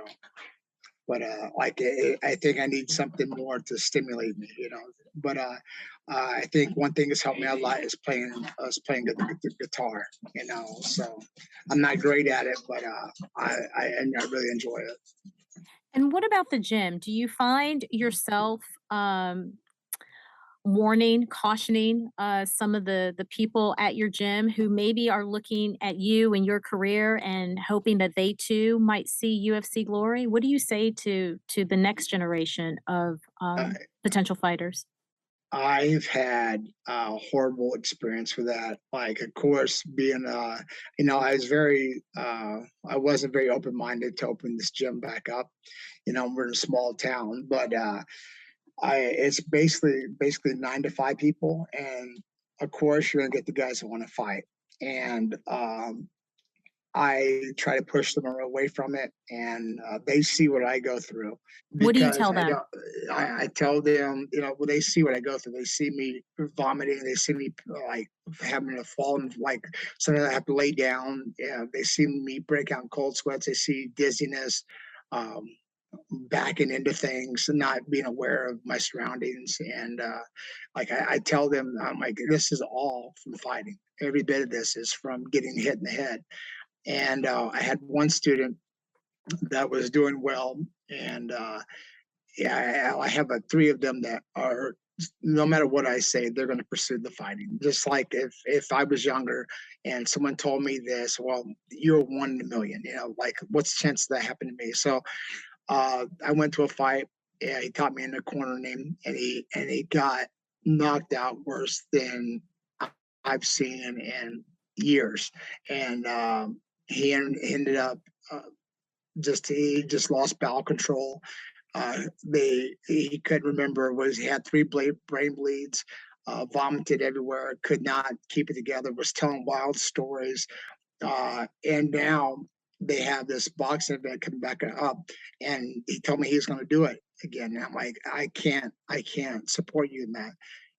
but like, I think I need something more to stimulate me. But I think one thing that's helped me a lot is playing the guitar. So I'm not great at it, but I really enjoy it. And what about the gym? Do you find yourself warning, cautioning some of the people at your gym who maybe are looking at you and your career and hoping that they too might see UFC glory? What do you say to the next generation of Uh, potential fighters? I've had a horrible experience with that. Like, of course, being, I wasn't very open minded to open this gym back up. We're in a small town, but it's basically 9 to 5 people, and of course, you're gonna get the guys that want to fight, and I try to push them away from it, and they see what I go through, What do you because tell I them? don't. I tell them, well, they see what I go through. They see me vomiting. They see me, like, having to fall, and, like, sometimes I have to lay down. Yeah, they see me break out in cold sweats. They see dizziness, um, backing into things, and not being aware of my surroundings. And like, I tell them, I'm like, this is all from fighting. Every bit of this is from getting hit in the head. And I had one student that was doing well, and yeah, I have three of them that are, no matter what I say, they're going to pursue the fighting. Just like if I was younger and someone told me this, well, you're one in a million. Like what's the chance of that happened to me? So I went to a fight. Yeah, he caught me in the corner, and he got knocked out worse than I've seen in years, and ended up uh, he just lost bowel control. He couldn't remember, was he had three brain bleeds, vomited everywhere, could not keep it together, was telling wild stories, and now they have this boxing event coming back up, and he told me he's going to do it again. And I'm like, I can't support you in that.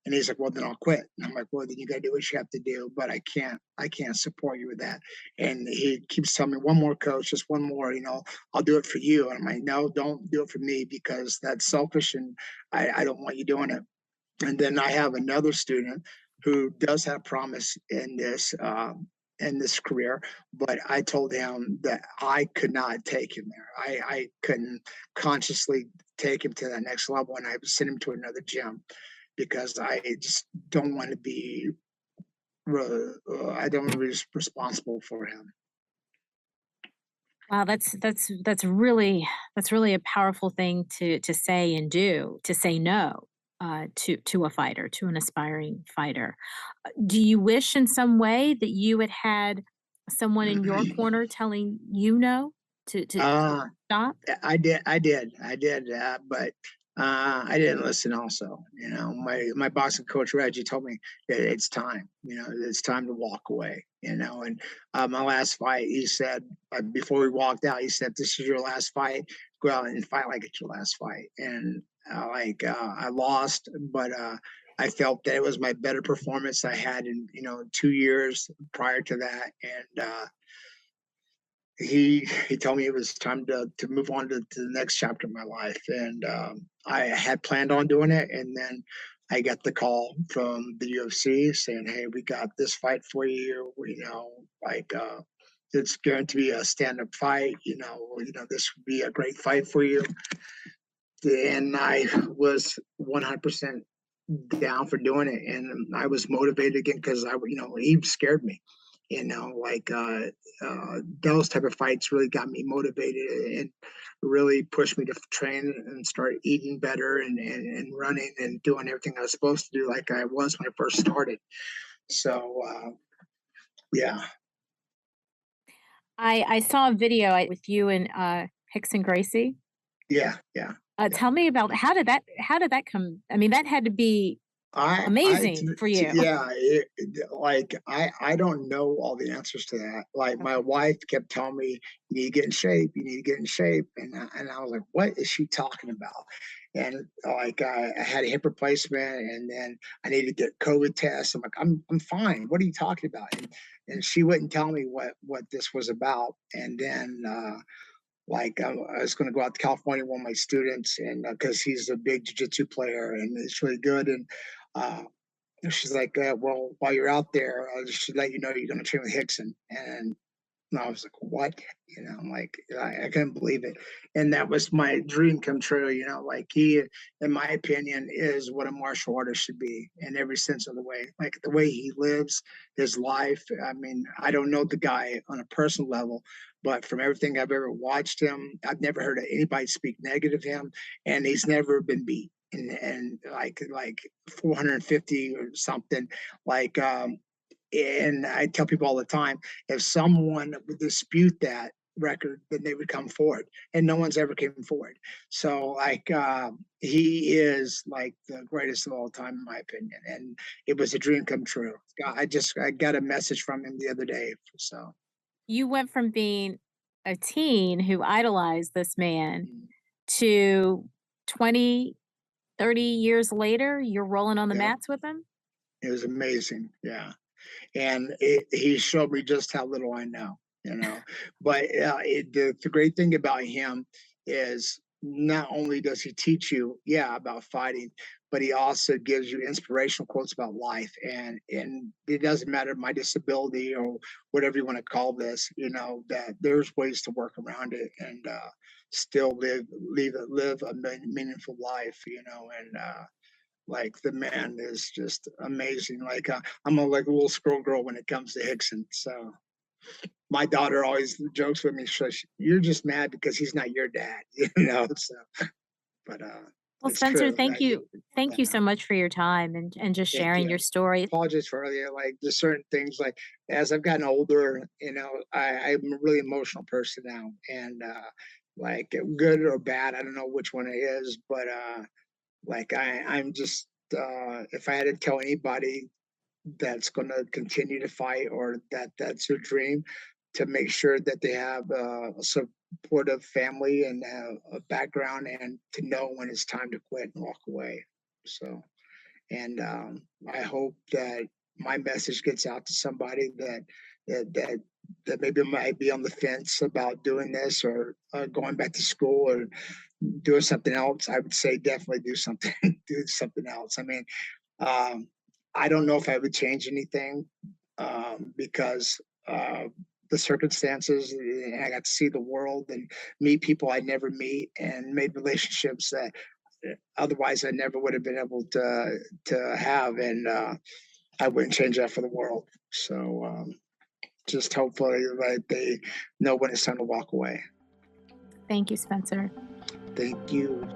And he's like, well, then I'll quit. And I'm like, well, then you got to do what you have to do, but I can't support you with that. And he keeps telling me, one more, coach, just one more, I'll do it for you. And I'm like, no, don't do it for me, because that's selfish, and I don't want you doing it. And then I have another student who does have promise in this career, but I told him that I could not take him there. I couldn't consciously take him to that next level, and I would send him to another gym, because I just don't want to be. I don't want to be responsible for him. Wow, that's really a powerful thing to say and do, to say no to a fighter, to an aspiring fighter. Do you wish in some way that you had someone in your corner telling you no, to uh, stop? I did, but I didn't listen. Also, my boxing coach Reggie told me that it's time. It's time to walk away. And my last fight, he said, before we walked out, he said, "This is your last fight. Go out and fight like it's your last fight." And I lost, but I felt that it was my better performance I had in 2 years prior to that, and he told me it was time to move on to the next chapter of my life. And I had planned on doing it, and then I got the call from the UFC saying, "Hey, we got this fight for you. Like it's going to be a stand-up fight. This would be a great fight for you." And I was 100% down for doing it, and I was motivated again, because he scared me. Like those type of fights really got me motivated, and really pushed me to train and start eating better, and running and doing everything I was supposed to do, like I was when I first started. So yeah. I saw a video with you and Hickson Gracie. Yeah. Tell me about, how did that come? I mean, that had to be amazing for you. Yeah, like I don't know all the answers to that. Like my wife kept telling me, "You need to get in shape. You need to get in shape," and I was like, "What is she talking about?" And like I had a hip replacement, and then I needed to get COVID tests. I'm like, "I'm fine. What are you talking about?" And she wouldn't tell me what this was about. And then like I was going to go out to California with one of my students, and because he's a big jiu-jitsu player and it's really good. And uh, she's like, well, while you're out there, I'll just let you know you're going to train with Hickson. And I was like, what? I'm like, I couldn't believe it. And that was my dream come true. Like he, in my opinion, is what a martial artist should be in every sense of the way. Like the way he lives his life. I mean, I don't know the guy on a personal level, but from everything I've ever watched him, I've never heard anybody speak negative of him, and he's never been beat. And like 450 or something, like and I tell people all the time, if someone would dispute that record, then they would come forward, and no one's ever came forward. So like he is like the greatest of all time, in my opinion, and it was a dream come true. I got a message from him the other day. So You went from being a teen who idolized this man to 20, 30 years later, you're rolling on the yeah, mats with him? it was amazing. Yeah. And he showed me just how little I know, But the great thing about him is not only does he teach you, about fighting, but he also gives you inspirational quotes about life. And it doesn't matter my disability or whatever you want to call this, that there's ways to work around it. And still live a meaningful life, and like the man is just amazing. Like I'm a like a little squirrel girl when it comes to Hickson. So my daughter always jokes with me. You're just mad because he's not your dad, So, but Well, it's Spencer, true. thank you. Thank you Yeah, so much for your time and just thank sharing you. your story. Apologies for earlier. Like there's certain things like as I've gotten older, I'm a really emotional person now, and like good or bad, I don't know which one it is, but like I'm just if I had to tell anybody that's going to continue to fight or that's their dream, to make sure that they have a supportive family and a background, and to know when it's time to quit and walk away. So, and I hope that my message gets out to somebody that that that maybe might be on the fence about doing this, or going back to school, or doing something else. I would say definitely do something, do something else. I mean, um, I don't know if I would change anything, because the circumstances, and I got to see the world and meet people I never meet, and made relationships that otherwise I never would have been able to have, and I wouldn't change that for the world. So just hopefully like they know when it's time to walk away. Thank you, Spencer. Thank you.